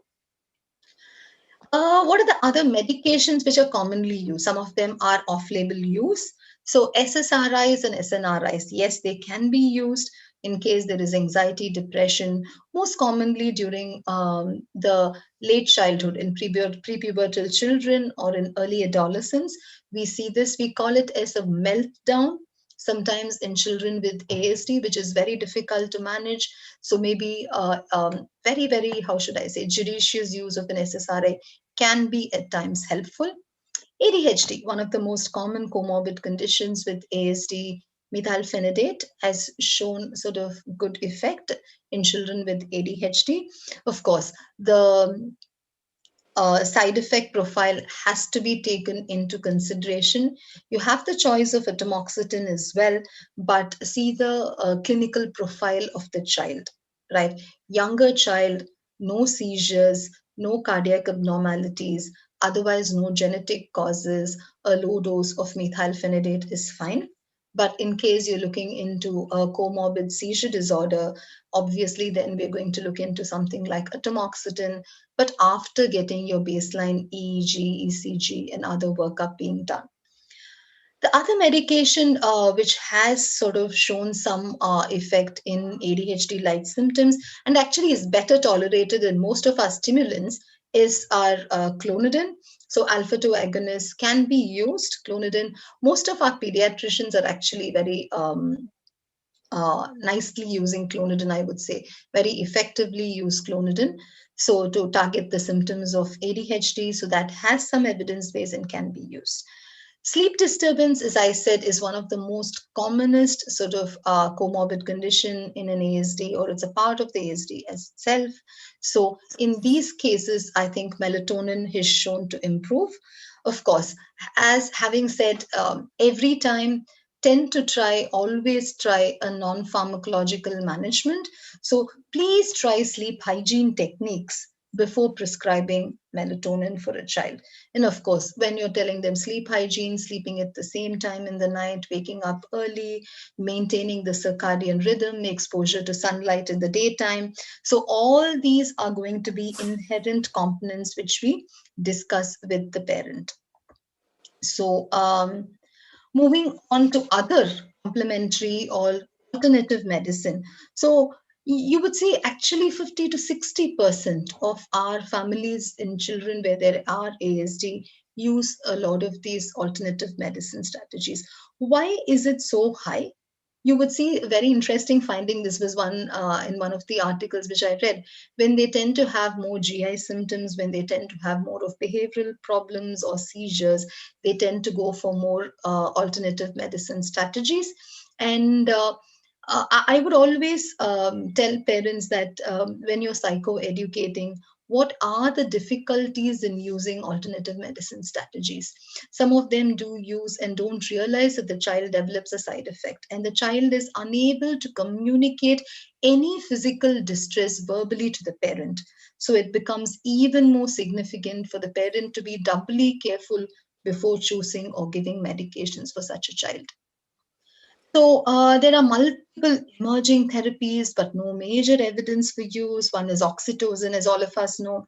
Speaker 5: What are the other medications which are commonly used? Some of them are off-label use. So SSRIs and SNRIs, yes, they can be used in case there is anxiety, depression, most commonly during the late childhood, in prepubertal children or in early adolescence. We see this, we call it as a meltdown. Sometimes in children with ASD, which is very difficult to manage. So maybe very, very, how should I say, judicious use of an SSRI can be at times helpful. ADHD, one of the most common comorbid conditions with ASD, methylphenidate has shown sort of good effect in children with ADHD. Of course, the side effect profile has to be taken into consideration. You have the choice of atomoxetine as well, but see the clinical profile of the child, right? Younger child, no seizures, no cardiac abnormalities, otherwise no genetic causes, a low dose of methylphenidate is fine. But in case you're looking into a comorbid seizure disorder, obviously then we're going to look into something like atomoxetine, but after getting your baseline EEG, ECG, and other workup being done. The other medication which has sort of shown some effect in ADHD-like symptoms and actually is better tolerated than most of our stimulants is our clonidine. So alpha-2 agonists can be used, clonidine. Most of our pediatricians are actually very nicely using clonidine, I would say, very effectively use clonidine. So to target the symptoms of ADHD, so that has some evidence base and can be used. Sleep disturbance, as I said, is one of the most commonest sort of comorbid condition in an ASD, or it's a part of the ASD as itself. So in these cases, I think melatonin is shown to improve. Of course, as having said, every time tend to always try a non-pharmacological management. So please try sleep hygiene techniques before prescribing melatonin for a child. And of course, when you're telling them sleep hygiene, sleeping at the same time in the night, waking up early, maintaining the circadian rhythm, exposure to sunlight in the daytime. So all these are going to be inherent components which we discuss with the parent. So moving on to other complementary or alternative medicine. So you would say actually 50 to 60% of our families in children where there are ASD use a lot of these alternative medicine strategies. Why is it so high? You would see a very interesting finding. This was one in one of the articles which I read. When they tend to have more GI symptoms, when they tend to have more of behavioral problems or seizures, they tend to go for more alternative medicine strategies. And I would always tell parents that when you're psychoeducating, what are the difficulties in using alternative medicine strategies? Some of them do use and don't realize that the child develops a side effect, and the child is unable to communicate any physical distress verbally to the parent. So it becomes even more significant for the parent to be doubly careful before choosing or giving medications for such a child. So there are multiple emerging therapies, but no major evidence for use. One is oxytocin, as all of us know.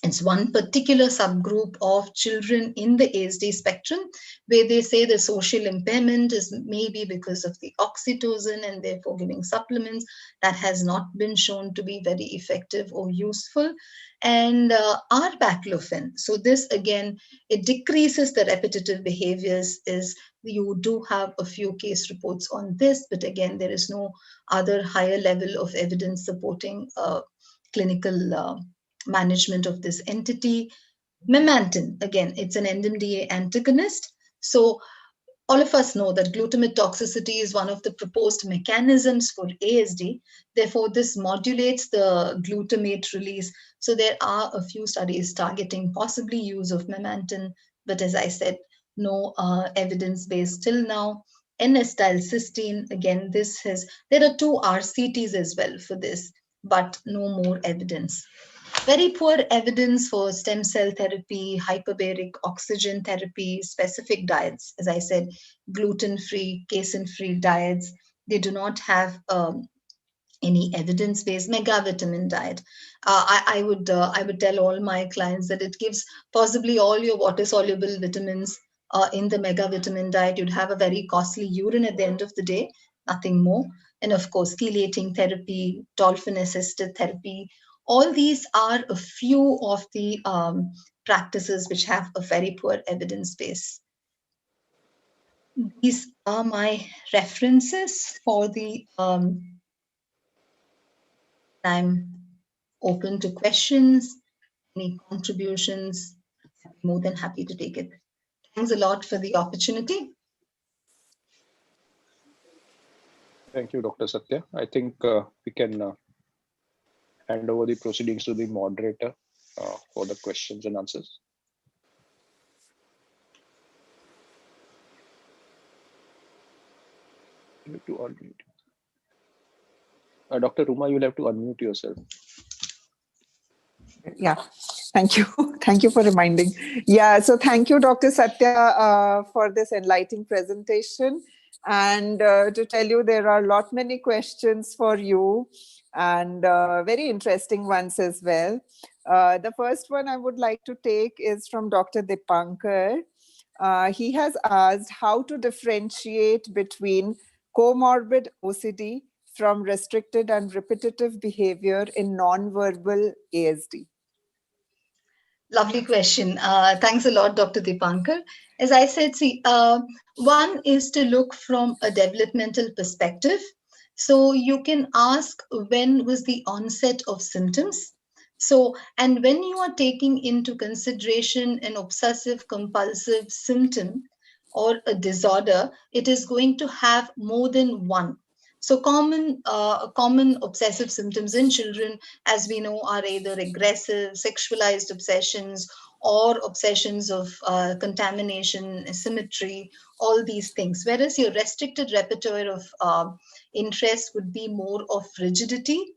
Speaker 5: It's one particular subgroup of children in the ASD spectrum where they say the social impairment is maybe because of the oxytocin and therefore giving supplements. That has not been shown to be very effective or useful. And baclofen. So this again, it decreases the repetitive behaviors. Is you do have a few case reports on this, but again, there is no other higher level of evidence supporting clinical management of this entity. Memantine, again, it's an NMDA antagonist. So all of us know that glutamate toxicity is one of the proposed mechanisms for ASD. Therefore, this modulates the glutamate release. So there are a few studies targeting possibly use of memantine, but as I said, no evidence based till now. N-acetylcysteine, again, there are 2 RCTs as well for this, but no more evidence. Very poor evidence for stem cell therapy, hyperbaric oxygen therapy, specific diets. As I said, gluten-free, casein-free diets. They do not have any evidence-based megavitamin diet. I would tell all my clients that it gives possibly all your water-soluble vitamins in the megavitamin diet. You'd have a very costly urine at the end of the day, nothing more. and of course, chelating therapy, dolphin-assisted therapy. All these are a few of the practices which have a very poor evidence base. These are my references for the I'm open to questions, any contributions. I'm more than happy to take it. Thanks a lot for the opportunity.
Speaker 4: Thank you, Dr. Satya. I think we can hand over the proceedings to the moderator for the questions and answers. You need to unmute. Dr. Ruma, you'll have to unmute yourself.
Speaker 2: Yeah, thank you. Thank you for reminding. Yeah, so thank you, Dr. Satya, for this enlightening presentation. And to tell you, there are many questions for you and very interesting ones as well. The first one I would like to take is from Dr. Dipankar. He has asked how to differentiate between comorbid OCD from restricted and repetitive behavior in non-verbal ASD.
Speaker 5: Lovely question. Thanks a lot, Dr. Dipankar. As I said, see, one is to look from a developmental perspective. So you can ask when was the onset of symptoms. So, and when you are taking into consideration an obsessive compulsive symptom or a disorder, it is going to have more than one. So common obsessive symptoms in children, as we know, are either aggressive, sexualized obsessions or obsessions of contamination, symmetry, all these things. Whereas your restricted repertoire of interest would be more of rigidity,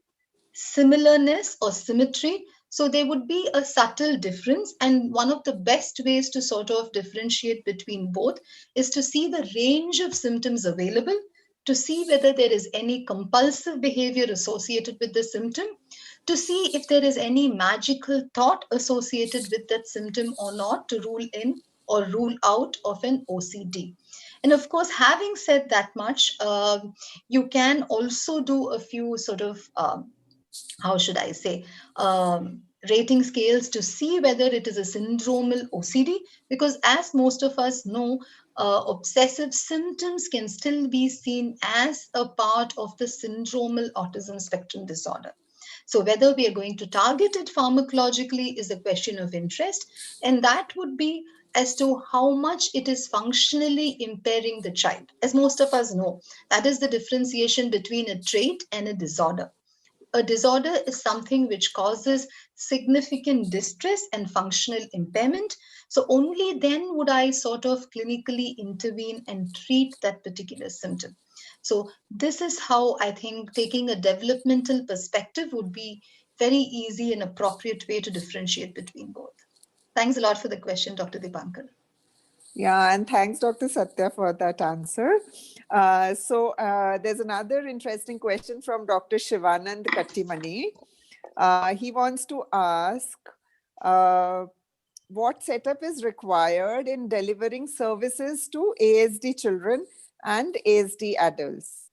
Speaker 5: similarness, or symmetry. So there would be a subtle difference. And one of the best ways to sort of differentiate between both is to see the range of symptoms available, to see whether there is any compulsive behavior associated with the symptom, to see if there is any magical thought associated with that symptom or not, to rule in or rule out of an OCD. And of course, having said that much, you can also do a few sort of, how should I say, rating scales to see whether it is a syndromal OCD, because as most of us know, obsessive symptoms can still be seen as a part of the syndromal autism spectrum disorder. So whether we are going to target it pharmacologically is a question of interest, and that would be as to how much it is functionally impairing the child. As most of us know, that is the differentiation between a trait and a disorder. A disorder is something which causes significant distress and functional impairment. So only then would I sort of clinically intervene and treat that particular symptom. So this is how I think taking a developmental perspective would be very easy and appropriate way to differentiate between both. Thanks a lot for the question, Dr. Dipankar.
Speaker 2: Yeah, and thanks, Dr. Satya, for that answer. So there's another interesting question from Dr. Shivanand Kattimani. He wants to ask what setup is required in delivering services to ASD children and ASD adults?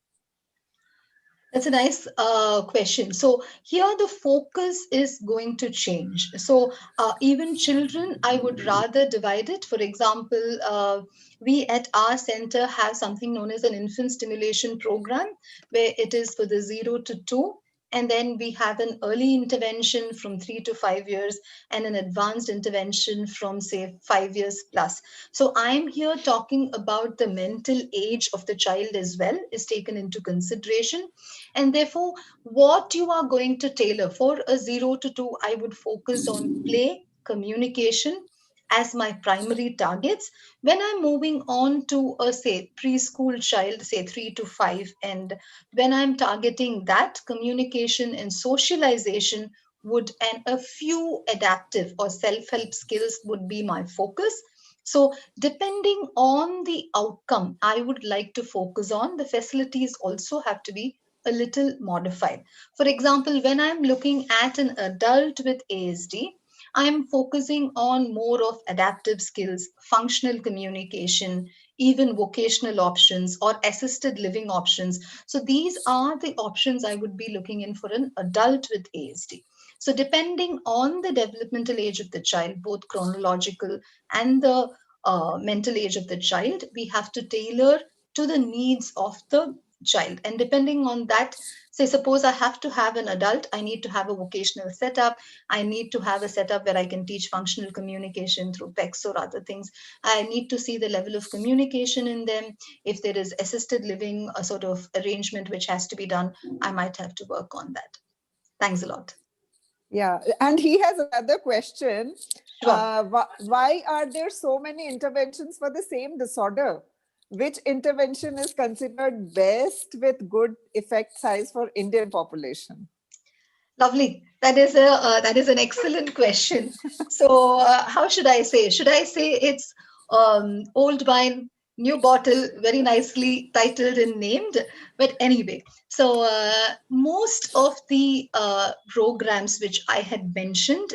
Speaker 5: That's a nice question. So here the focus is going to change. So even children, I would rather divide it. For example, we at our center have something known as an infant stimulation program, where it is for the 0 to 2. And then we have an early intervention from 3 to 5 years and an advanced intervention from, say, 5 years plus. So I'm here talking about the mental age of the child as well is taken into consideration. And therefore, what you are going to tailor for a 0 to 2, I would focus on play, communication as my primary targets. When I'm moving on to a, say, preschool child, say 3 to 5, and when I'm targeting that, communication and socialization would, and a few adaptive or self-help skills would be my focus. So depending on the outcome I would like to focus on, the facilities also have to be a little modified. For example, when I'm looking at an adult with ASD, I'm focusing on more of adaptive skills, functional communication, even vocational options or assisted living options. So these are the options I would be looking in for an adult with ASD. So depending on the developmental age of the child, both chronological and the mental age of the child, we have to tailor to the needs of the child. And depending on that, say, suppose I have to have an adult, I need to have a vocational setup. I need to have a setup where I can teach functional communication through PECs or other things. I need to see the level of communication in them. If there is assisted living, a sort of arrangement which has to be done, I might have to work on that. Thanks a lot.
Speaker 2: Yeah, and he has another question.
Speaker 5: Sure.
Speaker 2: Why are there so many interventions for the same disorder? Which intervention is considered best with good effect size for Indian population?
Speaker 5: Lovely. That is an excellent question. So, how should I say? Should I say it's old wine, new bottle, very nicely titled and named? But anyway, so most of the programs which I had mentioned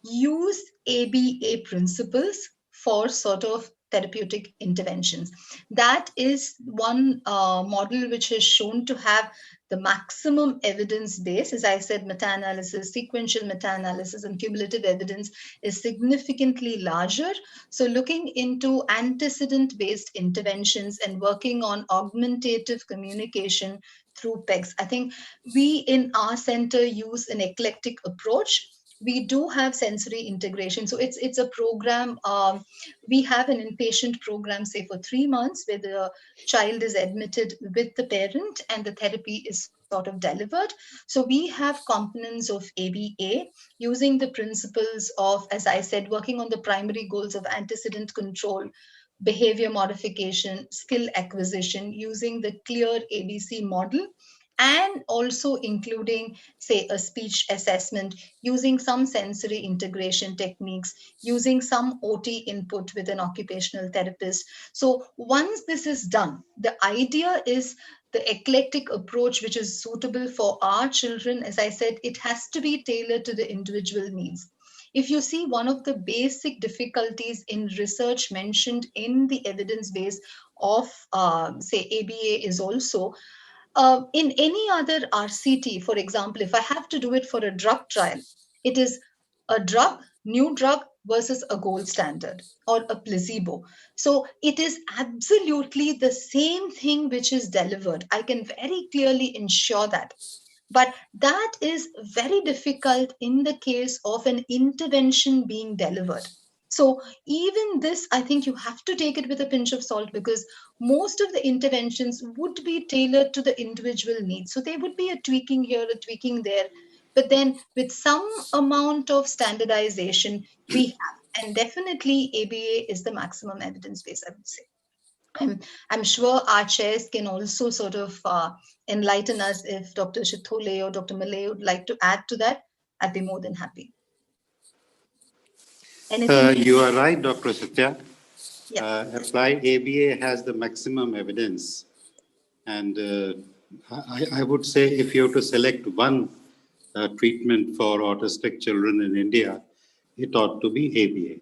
Speaker 5: use ABA principles for sort of therapeutic interventions. That is one model which is shown to have the maximum evidence base. As I said, meta-analysis, sequential meta-analysis, and cumulative evidence is significantly larger. So looking into antecedent-based interventions and working on augmentative communication through PEGs. I think we in our center use an eclectic approach. We do have sensory integration, so it's a program. We have an inpatient program, say for 3 months, where the child is admitted with the parent and the therapy is sort of delivered. So we have components of ABA using the principles of, as I said, working on the primary goals of antecedent control, behavior modification, skill acquisition, using the clear ABC model, and also including, say, a speech assessment, using some sensory integration techniques, using some OT input with an occupational therapist. So once this is done, the idea is the eclectic approach which is suitable for our children. As I said, it has to be tailored to the individual needs. If you see, one of the basic difficulties in research mentioned in the evidence base of, say, ABA is also in any other RCT, for example, if I have to do it for a drug trial, it is a drug, new drug versus a gold standard or a placebo. So it is absolutely the same thing which is delivered. I can very clearly ensure that. But that is very difficult in the case of an intervention being delivered. So even this, I think you have to take it with a pinch of salt, because most of the interventions would be tailored to the individual needs. So there would be a tweaking here, a tweaking there, but then with some amount of standardization we have. And definitely ABA is the maximum evidence base, I would say. I'm sure our chairs can also sort of enlighten us. If Dr. Shithole or Dr. Malay would like to add to that, I'd be more than happy. Anything?
Speaker 3: You are right, Dr. Satya.
Speaker 5: Yeah.
Speaker 3: Applied ABA has the maximum evidence. And I would say if you have to select one treatment for autistic children in India, it ought to be ABA.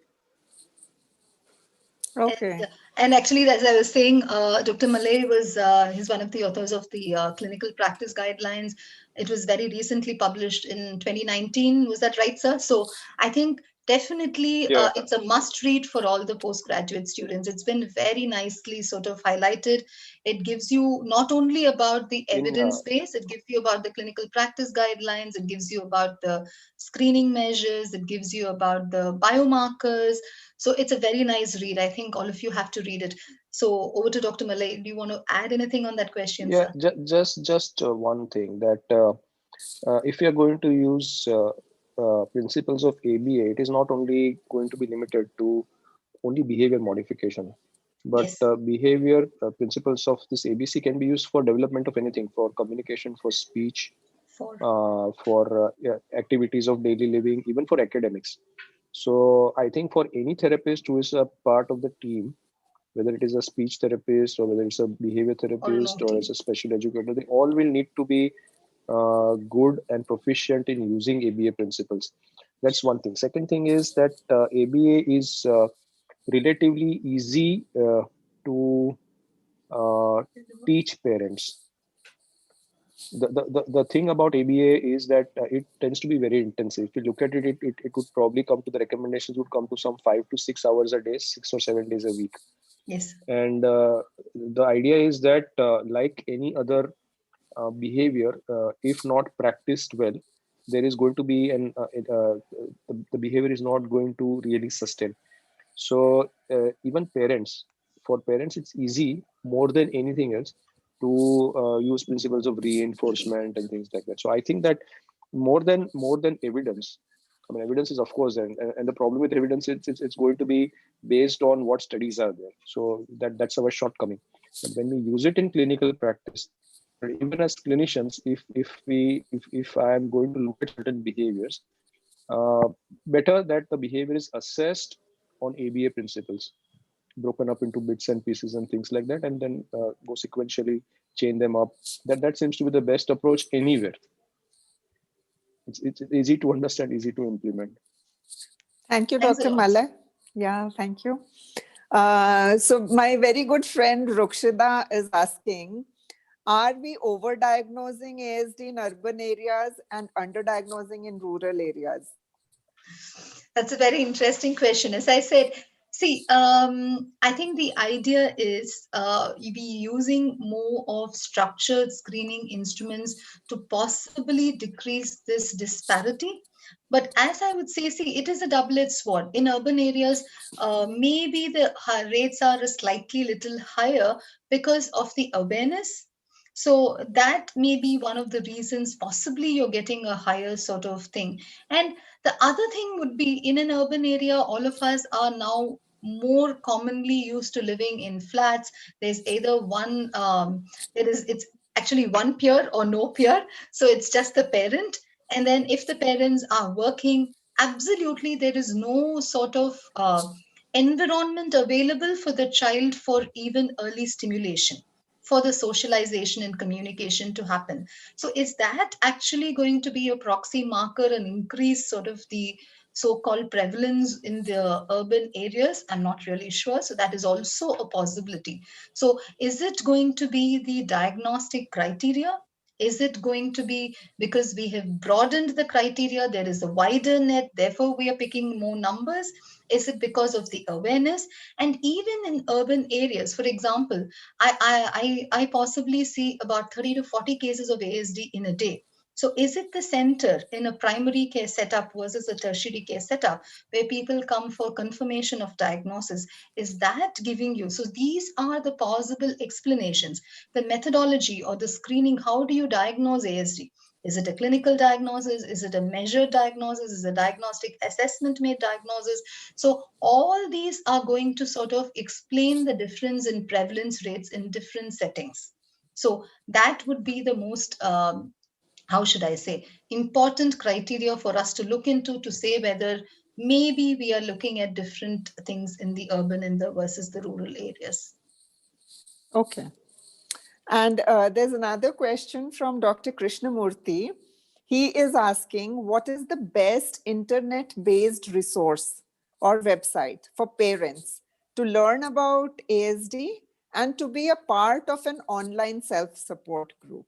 Speaker 2: Okay.
Speaker 5: And actually, as I was saying, Dr. Malay was he's one of the authors of the clinical practice guidelines. It was very recently published in 2019. Was that right, sir? So I think definitely
Speaker 4: Yeah.
Speaker 5: it's a must read for all the postgraduate students. It's been very nicely sort of highlighted. It gives you not only about the evidence base, it gives you about the clinical practice guidelines, it gives you about the screening measures, it gives you about the biomarkers. So it's a very nice read. I think all of you have to read it. So over to Dr. Malay. Do you want to add anything on that question,
Speaker 4: Yeah,
Speaker 5: sir?
Speaker 4: just one thing, that if you are going to use principles of ABA, it is not only going to be limited to only behavior modification, but
Speaker 5: Yes.
Speaker 4: behavior principles of this ABC can be used for development of anything, for communication, for speech, for activities of daily living, even for academics. So I think for any therapist who is a part of the team, whether it is a speech therapist or whether it's a behavior therapist or as a special educator, they all will need to be good and proficient in using ABA principles. That's one thing. Second thing is that ABA is relatively easy to teach parents. The thing about ABA is that it tends to be very intensive. If you look at it, it would probably come to the recommendations would come to some 5 to 6 hours a day, 6 or 7 days a week.
Speaker 5: Yes.
Speaker 4: And the idea is that like any other behavior, if not practiced well, there is going to be the behavior is not going to really sustain. So even for parents, it's easy more than anything else to use principles of reinforcement and things like that. So I think that more than evidence, I mean, evidence is of course, and the problem with evidence is it's going to be based on what studies are there. So that's our shortcoming. But when we use it in clinical practice, or even as clinicians, if I am going to look at certain behaviors, better that the behavior is assessed on ABA principles, broken up into bits and pieces and things like that, and then go sequentially chain them up. That seems to be the best approach anywhere. It's easy to understand, easy to implement.
Speaker 2: Thank you,
Speaker 5: Thanks a
Speaker 2: Dr.
Speaker 5: lot.
Speaker 2: Malay. Yeah, thank you. So my very good friend Rukshida is asking, are we overdiagnosing ASD in urban areas and underdiagnosing in rural areas?
Speaker 5: That's a very interesting question. As I said, see, I think the idea is be using more of structured screening instruments to possibly decrease this disparity. But as I would say, see, it is a double-edged sword. In urban areas, maybe the rates are slightly little higher because of the awareness. So that may be one of the reasons possibly you're getting a higher sort of thing. And the other thing would be in an urban area, all of us are now more commonly used to living in flats. There's either it's actually one peer or no peer. So it's just the parent. And then if the parents are working, absolutely there is no sort of environment available for the child for even early stimulation, for the socialization and communication to happen. So is that actually going to be a proxy marker and increase sort of the so-called prevalence in the urban areas? I'm not really sure. So that is also a possibility. So is it going to be the diagnostic criteria? Is it going to be because we have broadened the criteria, there is a wider net, therefore we are picking more numbers? Is it because of the awareness? And even in urban areas, for example, I possibly see about 30 to 40 cases of ASD in a day. So is it the center in a primary care setup versus a tertiary care setup where people come for confirmation of diagnosis? Is that giving you? So these are the possible explanations. The methodology or the screening, how do you diagnose ASD? Is it a clinical diagnosis? Is it a measured diagnosis? Is it a diagnostic assessment made diagnosis? So all these are going to sort of explain the difference in prevalence rates in different settings. So that would be the most, how should I say, important criteria for us to look into to say whether maybe we are looking at different things in the urban and the versus the rural areas.
Speaker 2: Okay. And there's another question from Dr. Krishnamurthy. He is asking, what is the best internet-based resource or website for parents to learn about ASD and to be a part of an online self-support group?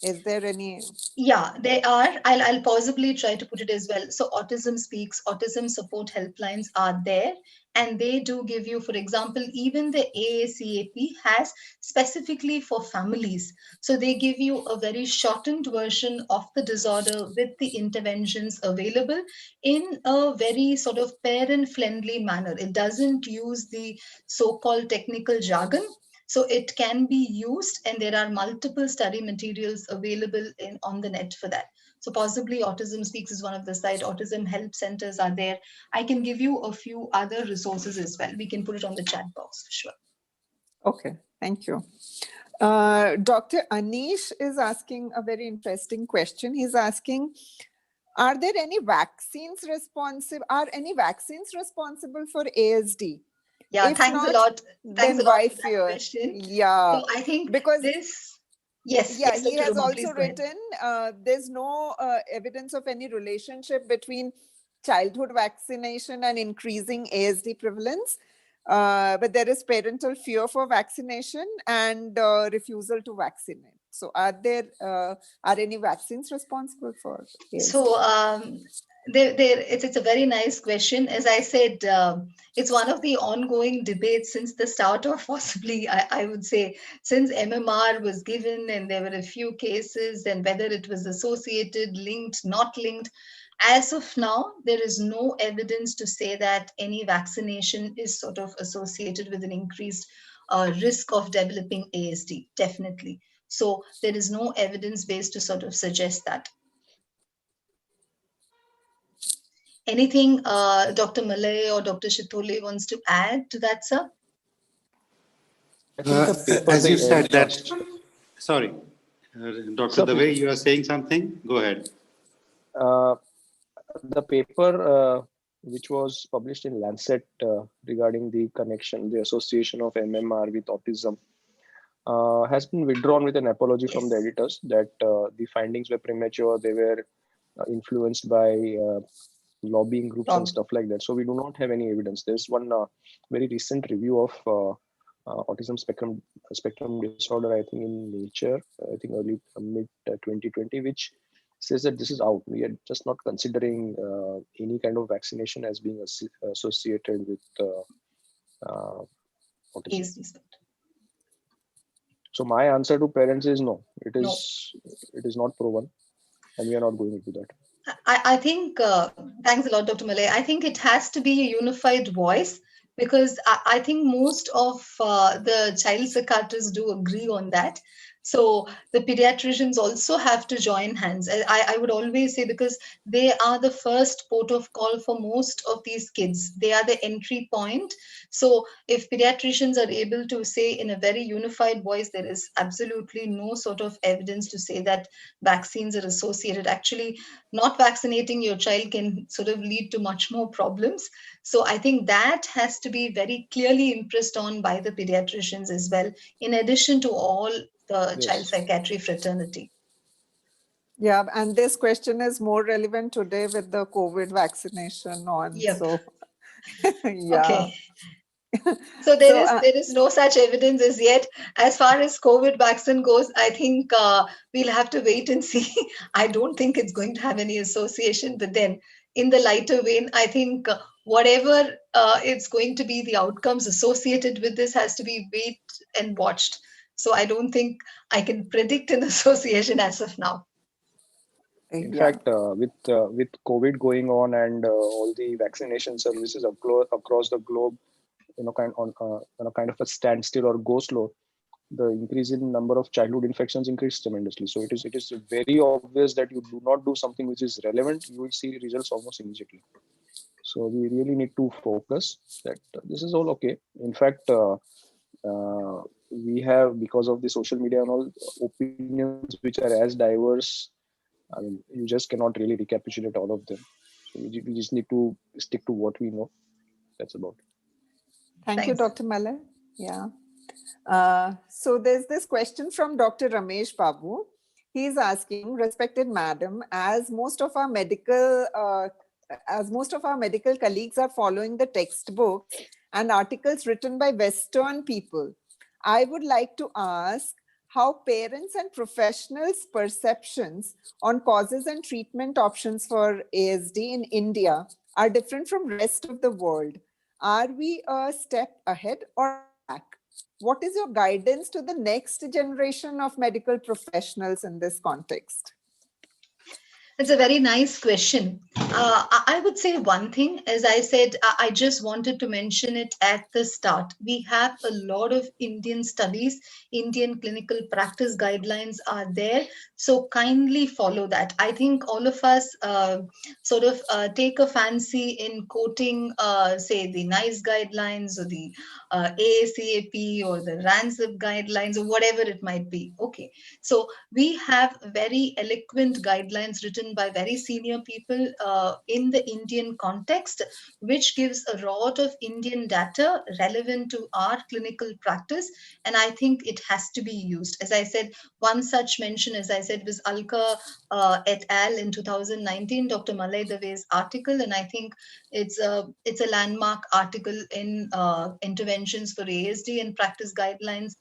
Speaker 2: Is there any?
Speaker 5: Yeah, they are. I'll possibly try to put it as well. So Autism Speaks, autism support helplines are there, and they do give you, for example, even the AACAP has specifically for families. So they give you a very shortened version of the disorder with the interventions available in a very sort of parent-friendly manner. It doesn't use the so-called technical jargon. So it can be used, and there are multiple study materials available on the net for that. So possibly Autism Speaks is one of the site. Autism help centers are there. I can give you a few other resources as well. We can put it on the chat box for sure.
Speaker 2: Okay, thank you. Dr. Anish is asking a very interesting question. He's asking, are any vaccines responsible for ASD?
Speaker 5: Yeah,
Speaker 2: If
Speaker 5: thanks
Speaker 2: not,
Speaker 5: a lot. Thanks
Speaker 2: then
Speaker 5: a lot
Speaker 2: why
Speaker 5: for that
Speaker 2: fear?
Speaker 5: question.
Speaker 2: Yeah,
Speaker 5: So I think
Speaker 2: because
Speaker 5: this, yes,
Speaker 2: yeah,
Speaker 5: yes,
Speaker 2: he
Speaker 5: Dr.
Speaker 2: has
Speaker 5: Uma,
Speaker 2: also
Speaker 5: please go ahead.
Speaker 2: written there's no evidence of any relationship between childhood vaccination and increasing ASD prevalence. but there is parental fear for vaccination and refusal to vaccinate. So are any vaccines responsible for ASD?
Speaker 5: So it's a very nice question. As I said, it's one of the ongoing debates since the start of possibly, I would say, since MMR was given and there were a few cases and whether it was associated, linked, not linked. As of now, there is no evidence to say that any vaccination is sort of associated with an increased risk of developing ASD, definitely. So there is no evidence base to sort of suggest that. Anything Dr. Malay or Dr. Shitole wants to add to that, sir?
Speaker 4: I think the paper
Speaker 3: as you
Speaker 4: they
Speaker 3: said that,
Speaker 4: last-
Speaker 3: sorry, Doctor,
Speaker 4: Sir,
Speaker 3: the
Speaker 4: please.
Speaker 3: way you are saying something, go ahead.
Speaker 4: The paper which was published in Lancet regarding the connection, the association of MMR with autism, has been withdrawn with an apology from the editors that the findings were premature. They were influenced by lobbying groups and stuff like that. So we do not have any evidence. There's one very recent review of autism spectrum disorder, I think in Nature, I think early mid 2020, which says that this is out. We are just not considering any kind of vaccination as being associated with autism. So my answer to parents is no. It is not proven, and we are not going into that.
Speaker 5: I think, thanks a lot, Dr. Malay. I think it has to be a unified voice because I think most of the child psychiatrists do agree on that. So the pediatricians also have to join hands. I would always say because they are the first port of call for most of these kids. They are the entry point. So if pediatricians are able to say in a very unified voice, there is absolutely no sort of evidence to say that vaccines are associated. Actually, not vaccinating your child can sort of lead to much more problems. So I think that has to be very clearly impressed on by the pediatricians as well, in addition to all the child psychiatry fraternity.
Speaker 2: Yeah, and this question is more relevant today with the COVID vaccination on.
Speaker 5: Yep.
Speaker 2: So, yeah.
Speaker 5: Okay. So there is no such evidence as yet. As far as COVID vaccine goes, I think we'll have to wait and see. I don't think it's going to have any association. But then, in the lighter vein, I think whatever it's going to be, the outcomes associated with this has to be wait and watched. So I don't think I can predict an association as of now.
Speaker 4: In fact, with COVID going on and all the vaccination services across the globe, kind of a standstill or go slow, the increase in number of childhood infections increased tremendously. So it is very obvious that you do not do something which is relevant, you will see results almost immediately. So we really need to focus that this is all okay. In fact, we have, because of the social media and all, opinions which are as diverse. I mean, you just cannot really recapitulate all of them. So we just need to stick to what we know. That's about it.
Speaker 2: Thank you, Dr. Malay. Yeah. So there's this question from Dr. Ramesh Babu. He's asking, respected madam, as most of our medical colleagues are following the textbooks and articles written by Western people, I would like to ask how parents and professionals' perceptions on causes and treatment options for ASD in India are different from rest of the world. Are we a step ahead or back? What is your guidance to the next generation of medical professionals in this context?
Speaker 5: It's a very nice question. I would say one thing, as I said, I just wanted to mention it at the start. We have a lot of Indian studies, Indian clinical practice guidelines are there. So kindly follow that. I think all of us take a fancy in quoting, say, the NICE guidelines or the AACAP or the RANZIP guidelines or whatever it might be. Okay. So we have very eloquent guidelines written by very senior people in the Indian context, which gives a lot of Indian data relevant to our clinical practice. And I think it has to be used. As I said, one such mention, as I said, said, was Alka et al. In 2019, Dr. Malay Dave's article, and I think it's a landmark article in interventions for ASD and practice guidelines.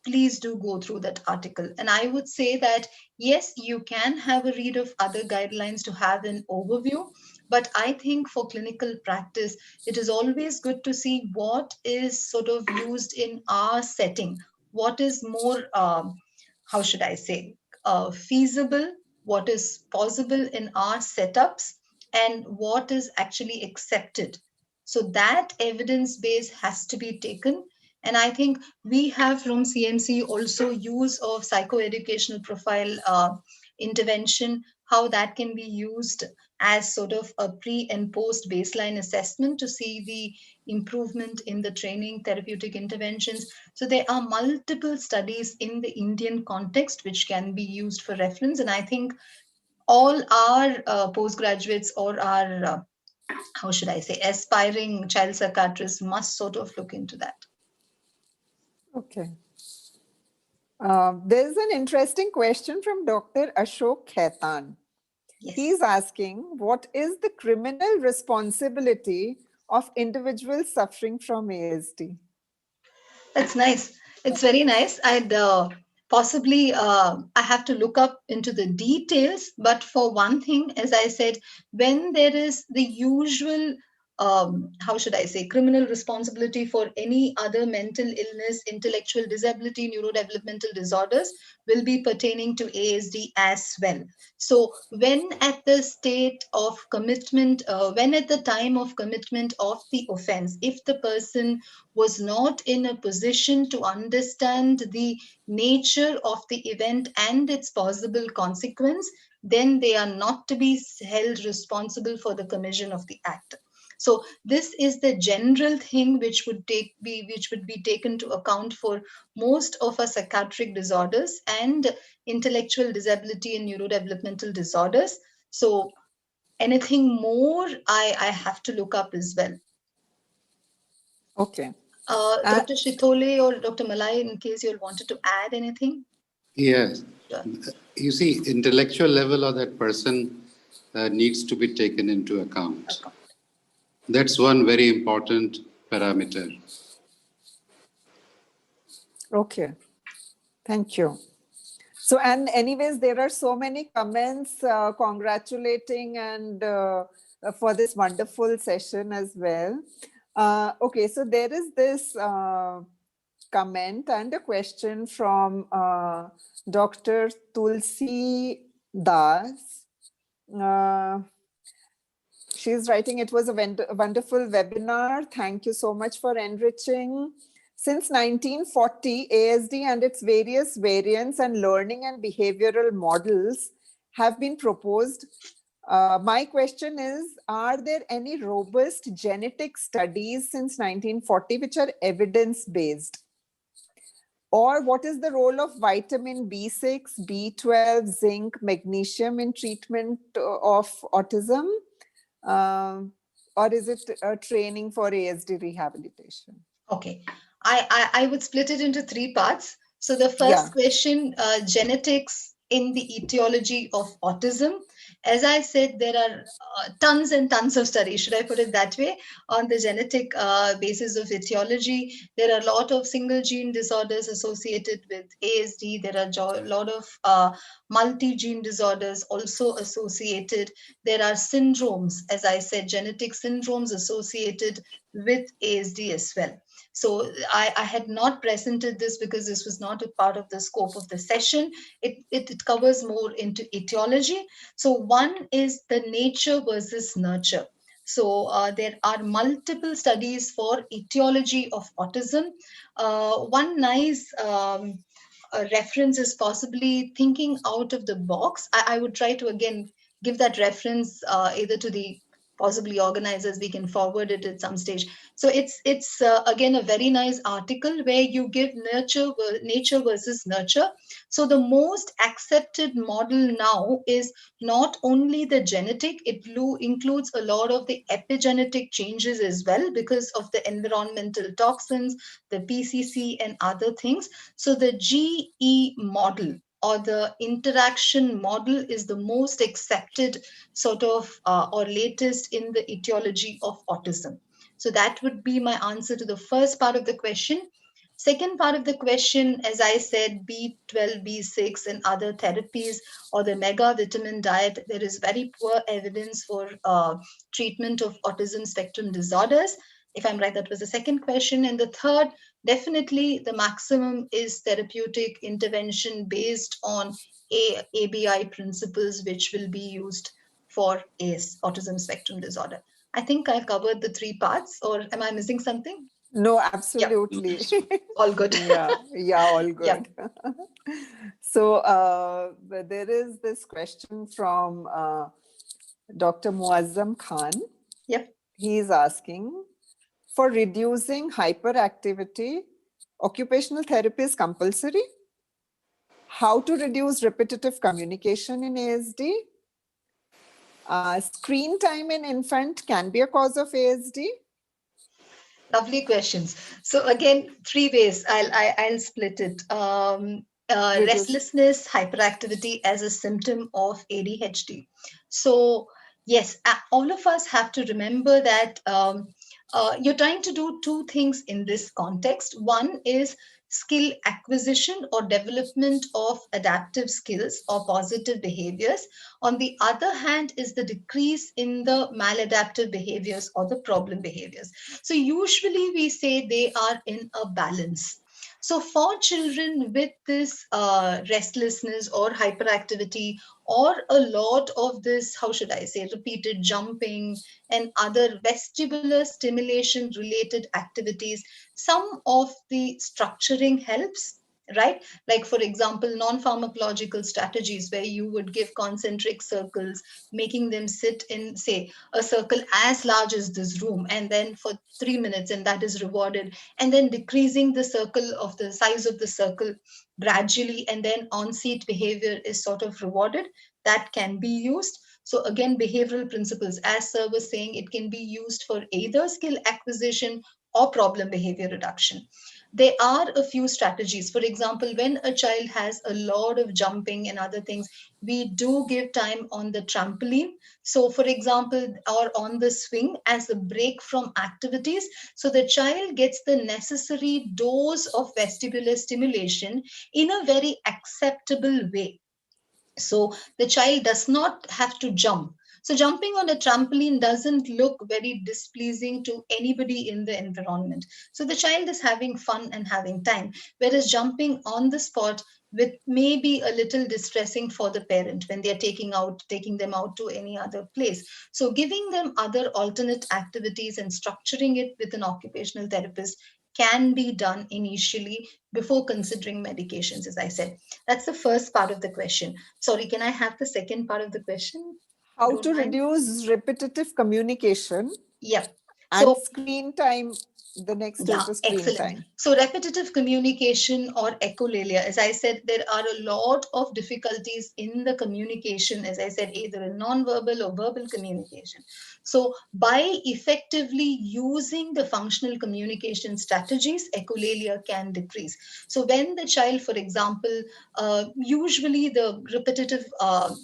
Speaker 5: Please do go through that article. And I would say that, yes, you can have a read of other guidelines to have an overview. But I think for clinical practice, it is always good to see what is sort of used in our setting, what is more, how should I say, feasible, what is possible in our setups, and what is actually accepted. So that evidence base has to be taken. And I think we have from CMC also use of psychoeducational profile intervention, how that can be used as sort of a pre and post baseline assessment to see the improvement in the training therapeutic interventions. So there are multiple studies in the Indian context which can be used for reference. And I think all our postgraduates or our, how should I say, aspiring child psychiatrists must sort of look into that.
Speaker 2: Okay. There's an interesting question from Dr. Ashok Khaitan.
Speaker 5: Yes.
Speaker 2: He's asking, what is the criminal responsibility of individuals suffering from ASD?
Speaker 5: That's nice. It's very nice. I'd possibly, I have to look up into the details. But for one thing, as I said, when there is the usual, how should I say, criminal responsibility for any other mental illness, intellectual disability, neurodevelopmental disorders will be pertaining to ASD as well. So when at the state of commitment, when at the time of commitment of the offense, if the person was not in a position to understand the nature of the event and its possible consequence, then they are not to be held responsible for the commission of the act. So this is the general thing which would be taken to account for most of our psychiatric disorders and intellectual disability and neurodevelopmental disorders. So anything more, I have to look up as well.
Speaker 2: Okay.
Speaker 5: Dr. Shitole or Dr. Malay, in case you wanted to add anything?
Speaker 3: Yes.
Speaker 5: Sure.
Speaker 3: You see, intellectual level of that person needs to be taken into account. That's one very important parameter.
Speaker 2: Okay. Thank you. So, and anyways, there are so many comments congratulating and for this wonderful session as well. Okay, so there is this comment and a question from Dr. Tulsi Das. She's writing, it was a wonderful webinar. Thank you so much for enriching. Since 1940, ASD and its various variants and learning and behavioral models have been proposed. My question is, are there any robust genetic studies since 1940 which are evidence-based? Or what is the role of vitamin B6, B12, zinc, magnesium in treatment of autism? Or is it training for ASD rehabilitation?
Speaker 5: Okay, I would split it into three parts. So the first question, genetics in the etiology of autism. As I said, there are tons and tons of studies, should I put it that way, on the genetic basis of etiology. There are a lot of single gene disorders associated with ASD. There are a lot of multi-gene disorders also associated. There are syndromes, as I said, genetic syndromes associated with ASD as well. So I had not presented this because this was not a part of the scope of the session. It covers more into etiology. So one is the nature versus nurture. So there are multiple studies for etiology of autism. One nice reference is possibly thinking out of the box. I would try to again give that reference either to the possibly organizers, we can forward it at some stage. So it's again a very nice article where you give nature versus nurture. So the most accepted model now is not only the genetic, it includes a lot of the epigenetic changes as well because of the environmental toxins, the PCC and other things. So the GE model or the interaction model is the most accepted sort of or latest in the etiology of autism? So that would be my answer to the first part of the question. Second part of the question, as I said, B12, B6, and other therapies or the mega vitamin diet, there is very poor evidence for treatment of autism spectrum disorders. If I'm right, that was the second question. And the third, definitely the maximum is therapeutic intervention based on ABI principles, which will be used for ACE, autism spectrum disorder. I think I've covered the three parts, or am I missing something?
Speaker 2: No,
Speaker 5: Yeah,
Speaker 2: absolutely.
Speaker 5: all good.
Speaker 2: Yeah, all
Speaker 5: Yeah.
Speaker 2: good. So there is this question from Dr. Muazzam Khan.
Speaker 5: Yep.
Speaker 2: He is asking, for reducing hyperactivity, occupational therapy is compulsory? How to reduce repetitive communication in ASD? Screen time in infant can be a cause of ASD?
Speaker 5: Lovely questions. So again, three ways. I'll split it.
Speaker 2: Reduce.
Speaker 5: Restlessness, hyperactivity as a symptom of ADHD. So yes, all of us have to remember that you're trying to do two things in this context. One is skill acquisition or development of adaptive skills or positive behaviors. On the other hand, is the decrease in the maladaptive behaviors or the problem behaviors. So usually we say they are in a balance. So for children with this restlessness or hyperactivity or a lot of this, how should I say, repeated jumping and other vestibular stimulation related activities, some of the structuring helps, right? Like for example, non-pharmacological strategies where you would give concentric circles, making them sit in, say, a circle as large as this room, and then for 3 minutes, and that is rewarded, and then decreasing the circle of the size of the circle gradually, and then on-seat behavior is sort of rewarded. That can be used. So again, behavioral principles, as sir was saying, it can be used for either skill acquisition or problem behavior reduction. There are a few strategies. For example, when a child has a lot of jumping and other things, we do give time on the trampoline. So, for example, or on the swing as a break from activities. So the child gets the necessary dose of vestibular stimulation in a very acceptable way. So the child does not have to jump. So jumping on a trampoline doesn't look very displeasing to anybody in the environment. So the child is having fun and having time, whereas jumping on the spot with maybe a little distressing for the parent when they're taking them out to any other place. So giving them other alternate activities and structuring it with an occupational therapist can be done initially before considering medications, as I said. That's the first part of the question. Sorry, can I have the second part of the question?
Speaker 2: How
Speaker 5: Don't
Speaker 2: to
Speaker 5: mind.
Speaker 2: reduce repetitive communication
Speaker 5: Yeah.
Speaker 2: and
Speaker 5: So
Speaker 2: screen time. The next
Speaker 5: yeah,
Speaker 2: is the screen
Speaker 5: excellent.
Speaker 2: time.
Speaker 5: So repetitive communication or echolalia, as I said, there are a lot of difficulties in the communication, as I said, either in non-verbal or verbal communication. So by effectively using the functional communication strategies, echolalia can decrease. So when the child, for example, usually the repetitive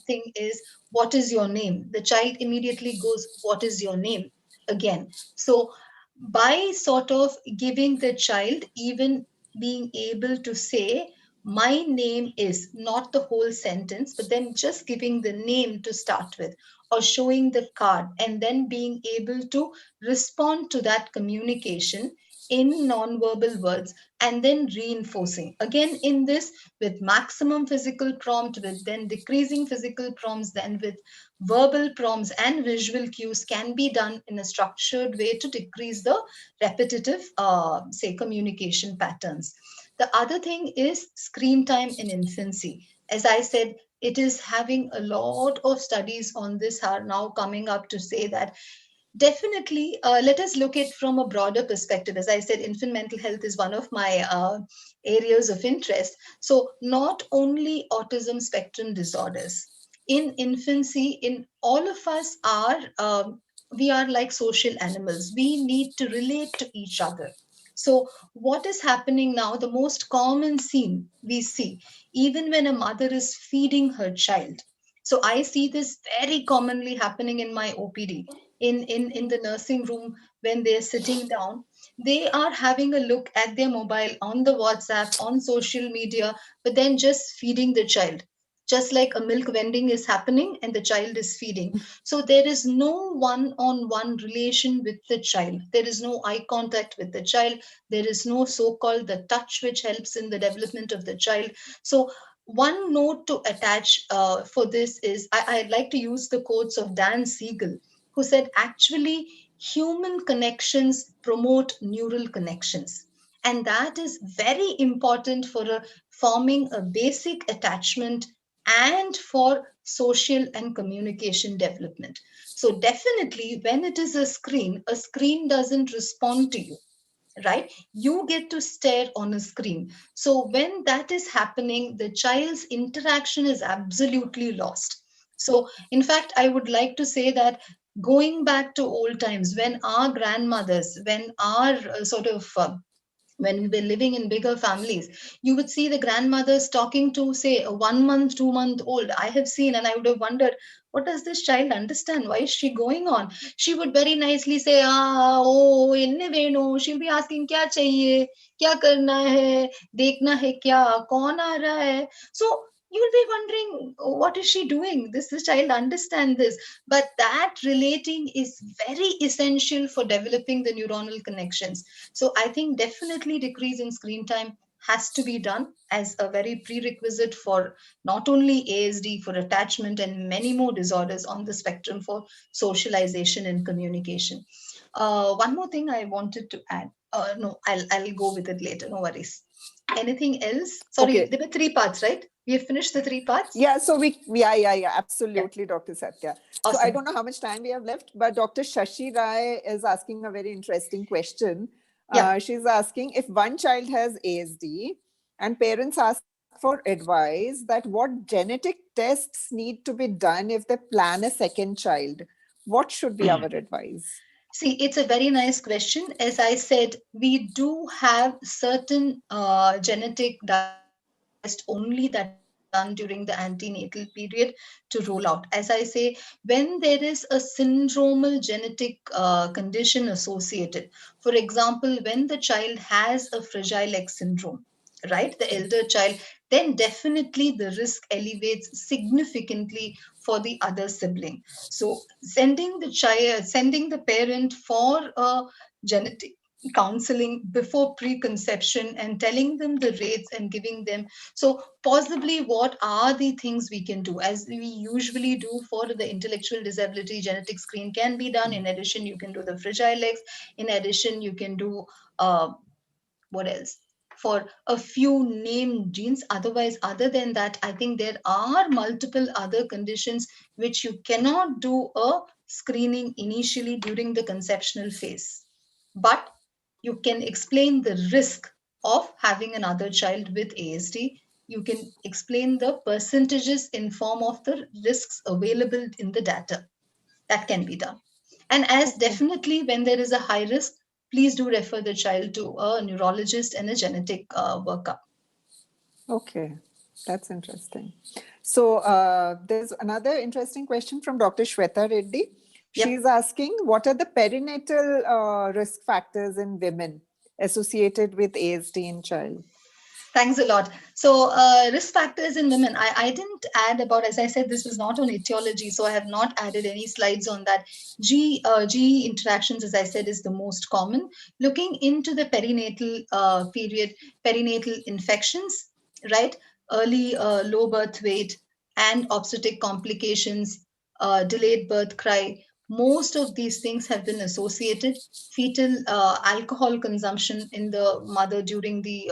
Speaker 5: thing is, what is your name? The child immediately goes, what is your name? Again. So by sort of giving the child even being able to say, my name is, not the whole sentence, but then just giving the name to start with, or showing the card, and then being able to respond to that communication in non-verbal words, and then reinforcing again in this with maximum physical prompt, with then decreasing physical prompts, then with verbal prompts and visual cues, can be done in a structured way to decrease the repetitive, say, communication patterns. The other thing is screen time in infancy. As I said, it is having a lot of studies on this are now coming up to say that definitely, let us look at from a broader perspective. As I said, infant mental health is one of my areas of interest. So not only autism spectrum disorders, in infancy, in all of us are, we are like social animals. We need to relate to each other. So what is happening now, the most common scene we see, even when a mother is feeding her child. So I see this very commonly happening in my OPD, in the nursing room. When they're sitting down, they are having a look at their mobile, on the WhatsApp, on social media, but then just feeding the child, just like a milk vending is happening and the child is feeding. So there is no one on one relation with the child, there is no eye contact with the child, there is no so called the touch which helps in the development of the child. So one note to attach for this is, I'd like to use the quotes of Dan Siegel, who said, actually, human connections promote neural connections. And that is very important for forming a basic attachment and for social and communication development. So, definitely, when it is a screen doesn't respond to you, right? You get to stare on a screen. So when that is happening, the child's interaction is absolutely lost. So in fact, I would like to say that, going back to old times, when our grandmothers, when our when we were living in bigger families, you would see the grandmothers talking to, say, a 1 month, 2 month old. I have seen, and I would have wondered, what does this child understand? Why is she going on? She would very nicely say, ah, oh, inne veno. She'll be asking, kya chahiye? Kya karna hai? Dekhna hai kya? Kaun aa raha hai? So you will be wondering, what is she doing? This child understand this. But that relating is very essential for developing the neuronal connections. So I think definitely decrease in screen time has to be done as a very prerequisite for not only ASD, for attachment and many more disorders on the spectrum for socialization and communication. One more thing I wanted to add. No, I'll go with it later. No worries. Anything else? Sorry,
Speaker 2: Okay.
Speaker 5: there were 3 parts, right? We have finished the 3 parts.
Speaker 2: Yeah, so yeah, absolutely, Dr. Satya. So I
Speaker 5: Awesome.
Speaker 2: don't know how much time we have left, but Dr. Shashi Rai is asking a very interesting question.
Speaker 5: Yeah.
Speaker 2: She's asking, if one child has ASD and parents ask for advice, that what genetic tests need to be done if they plan a second child, what should be our advice?
Speaker 5: See, it's a very nice question. As I said, we do have certain genetic test only that is done during the antenatal period to rule out. As I say, when there is a syndromal genetic condition associated, for example, when the child has a Fragile X syndrome, right, the elder child, then definitely the risk elevates significantly for the other sibling. So sending the parent for a genetic counseling before preconception and telling them the rates and giving them, so possibly what are the things we can do, as we usually do for the intellectual disability. Genetic screen can be done. In addition, you can do the Fragile X. In addition, you can do what else, for a few named genes. Otherwise, other than that, I think there are multiple other conditions which you cannot do a screening initially during the conceptional phase, but you can explain the risk of having another child with ASD. You can explain the percentages in form of the risks available in the data. That can be done. And as definitely when there is a high risk, please do refer the child to a neurologist and a genetic workup.
Speaker 2: Okay, that's interesting. So there's another interesting question from Dr. Shweta Reddy. She's asking, what are the perinatal risk factors in women associated with ASD in child?
Speaker 5: Thanks a lot. So risk factors in women, I didn't add about, as I said, this was not on etiology, so I have not added any slides on that. G interactions, as I said, is the most common. Looking into the perinatal period, perinatal infections, right? Early low birth weight and obstetric complications, delayed birth cry. Most of these things have been associated. Fetal alcohol consumption in the mother during the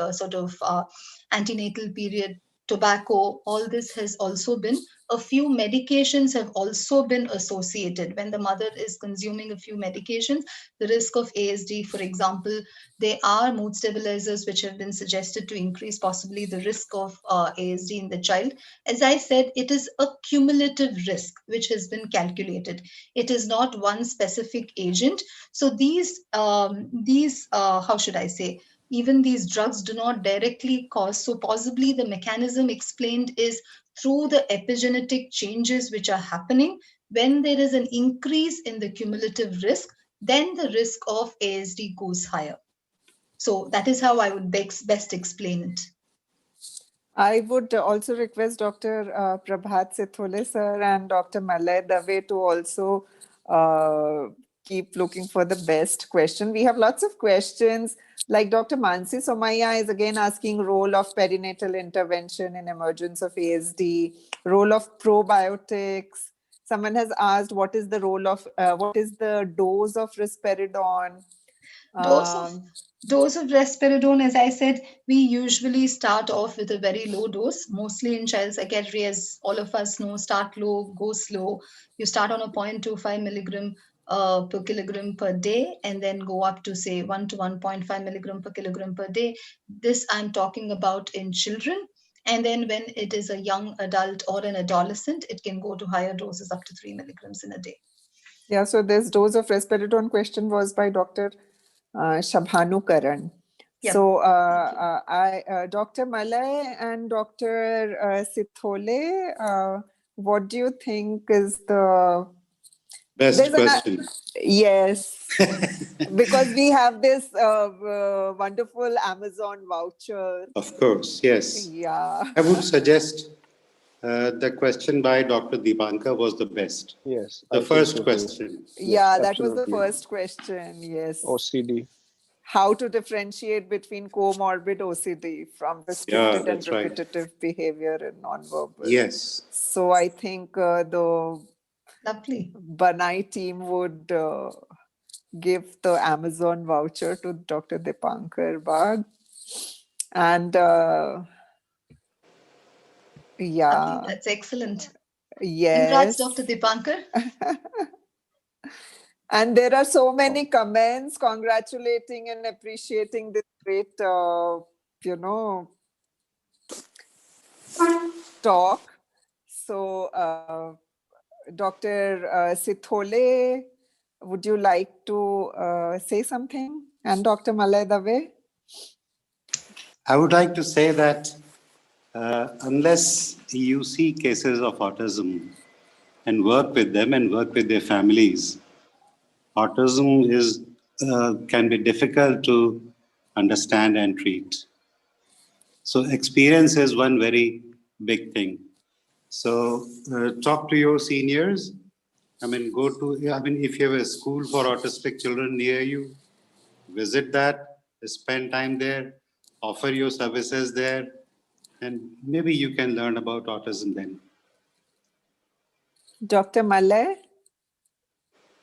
Speaker 5: antenatal period, tobacco, all this has also been, a few medications have also been associated. When the mother is consuming a few medications, the risk of ASD, for example, there are mood stabilizers which have been suggested to increase possibly the risk of ASD in the child. As I said, it is a cumulative risk which has been calculated. It is not one specific agent. So these how should I say, even these drugs do not directly cause. So possibly the mechanism explained is through the epigenetic changes which are happening. When there is an increase in the cumulative risk, then the risk of ASD goes higher. So that is how I would best explain it.
Speaker 2: I would also request Dr. Prabhat Sithole sir and Dr. Malay Dave to also keep looking for the best question. We have lots of questions, like Dr. Mansi Somaya is again asking role of perinatal intervention in emergence of ASD, role of probiotics. Someone has asked what is the role of, what is the dose of risperidone?
Speaker 5: Dose of risperidone, as I said, we usually start off with a very low dose, mostly in child psychiatry, as all of us know, start low, go slow. You start on a 0.25 milligram per kilogram per day, and then go up to say 1 to 1.5 milligram per kilogram per day. This I'm talking about in children. And then when it is a young adult or an adolescent, it can go to higher doses up to 3 milligrams in a day.
Speaker 2: Yeah, so this dose of risperidone question was by Dr. Shabhanu Karan.
Speaker 5: Yeah.
Speaker 2: So Dr. Malay and Dr. Sithole, what do you think is the
Speaker 3: best question?
Speaker 2: Yes, because we have this wonderful Amazon voucher.
Speaker 3: Of course, yes.
Speaker 2: Yeah.
Speaker 3: I would suggest the question by Dr. Deepankar was the best.
Speaker 4: Yes.
Speaker 3: The first question.
Speaker 2: Yeah,
Speaker 4: Yes,
Speaker 2: that was the
Speaker 4: absolutely.
Speaker 2: first question. Yes.
Speaker 4: OCD.
Speaker 2: How to differentiate between comorbid OCD from restricted and repetitive behavior and nonverbal.
Speaker 3: Yes.
Speaker 2: So I think the
Speaker 5: Lovely.
Speaker 2: Banai team would give the Amazon voucher to Dr. Deepankar Bagh. And yeah.
Speaker 5: That's excellent.
Speaker 2: Yes.
Speaker 5: Congrats, Dr. Deepankar.
Speaker 2: And there are so many comments congratulating and appreciating this great, talk. So, Dr. Sithole, would you like to say something? And Dr. Malay Dave?
Speaker 3: I would like to say that unless you see cases of autism and work with them and work with their families, autism can be difficult to understand and treat. So experience is one very big thing. So talk to your seniors. If you have a school for autistic children near you, visit that, spend time there, offer your services there, and maybe you can learn about autism then.
Speaker 2: Dr. Malay?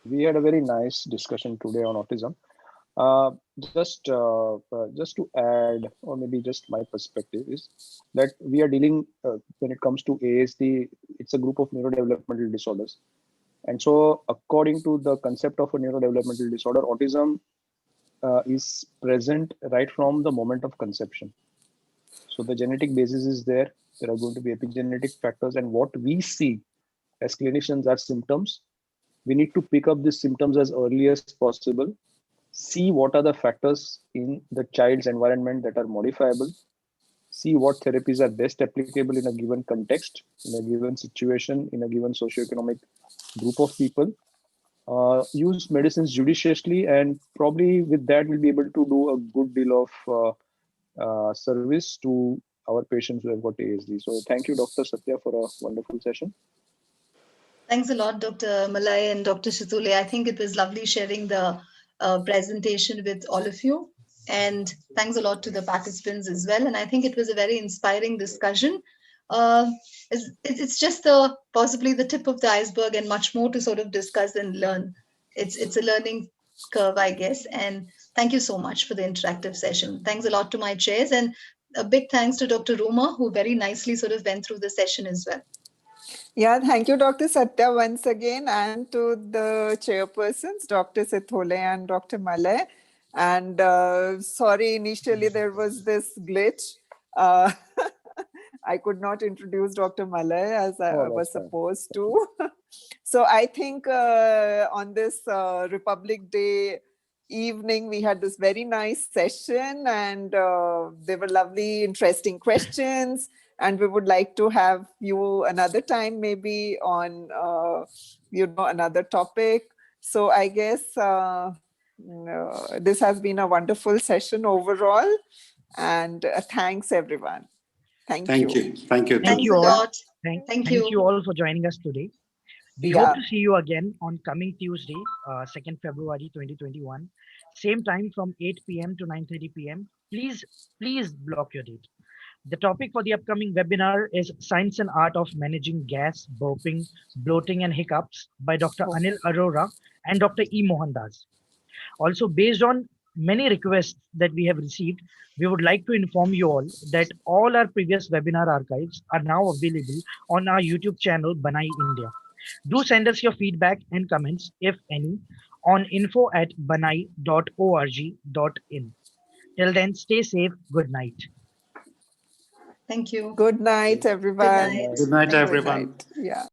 Speaker 4: We had a very nice discussion today on autism. Just to add, or maybe just my perspective is that we are dealing, when it comes to ASD, it's a group of neurodevelopmental disorders. And so according to the concept of a neurodevelopmental disorder, autism is present right from the moment of conception. So the genetic basis is there. There are going to be epigenetic factors, and what we see as clinicians are symptoms. We need to pick up these symptoms as early as possible, see what are the factors in the child's environment that are modifiable, see what therapies are best applicable in a given context, in a given situation, in a given socioeconomic group of people, use medicines judiciously, and probably with that we'll be able to do a good deal of service to our patients who have got ASD. So thank you, Dr. Satya, for a wonderful session.
Speaker 5: Thanks a lot, Dr. Malay and Dr. Sithole. I think it was lovely sharing the presentation with all of you. And thanks a lot to the participants as well. And I think it was a very inspiring discussion. It's just possibly the tip of the iceberg, and much more to sort of discuss and learn. It's a learning curve, I guess. And thank you so much for the interactive session. Thanks a lot to my chairs. And a big thanks to Dr. Roma, who very nicely sort of went through the session as well.
Speaker 2: Yeah, thank you, Dr. Satya, once again, and to the chairpersons, Dr. Sithole and Dr. Malay. And sorry, initially there was this glitch. Uh, I could not introduce Dr. Malay as I was supposed to. So I think on this Republic Day evening, we had this very nice session, and there were lovely, interesting questions. And we would like to have you another time, maybe on another topic. So I guess this has been a wonderful session overall, and thanks everyone. Thank you.
Speaker 3: Thank you. Thank you.
Speaker 1: Thank
Speaker 5: Thanks
Speaker 1: you
Speaker 5: a
Speaker 1: all.
Speaker 5: lot.
Speaker 1: Thank
Speaker 5: Thank
Speaker 1: you
Speaker 5: you.
Speaker 1: all for joining us today. We
Speaker 2: Yeah.
Speaker 1: hope to see you again on coming Tuesday, 2nd February 2021. Same time from 8 p.m. to 9:30 p.m. Please block your date. The topic for the upcoming webinar is Science and Art of Managing Gas, Burping, Bloating and Hiccups by Dr. Anil Arora and Dr. E. Mohandas. Also, based on many requests that we have received, we would like to inform you all that all our previous webinar archives are now available on our YouTube channel, Banai India. Do send us your feedback and comments, if any, on info@banai.org.in. Till then, stay safe. Good night.
Speaker 5: Thank you.
Speaker 2: Good night, everyone.
Speaker 5: night.
Speaker 3: Good night,
Speaker 5: Thank you.
Speaker 3: everyone.
Speaker 2: Good night. Yeah.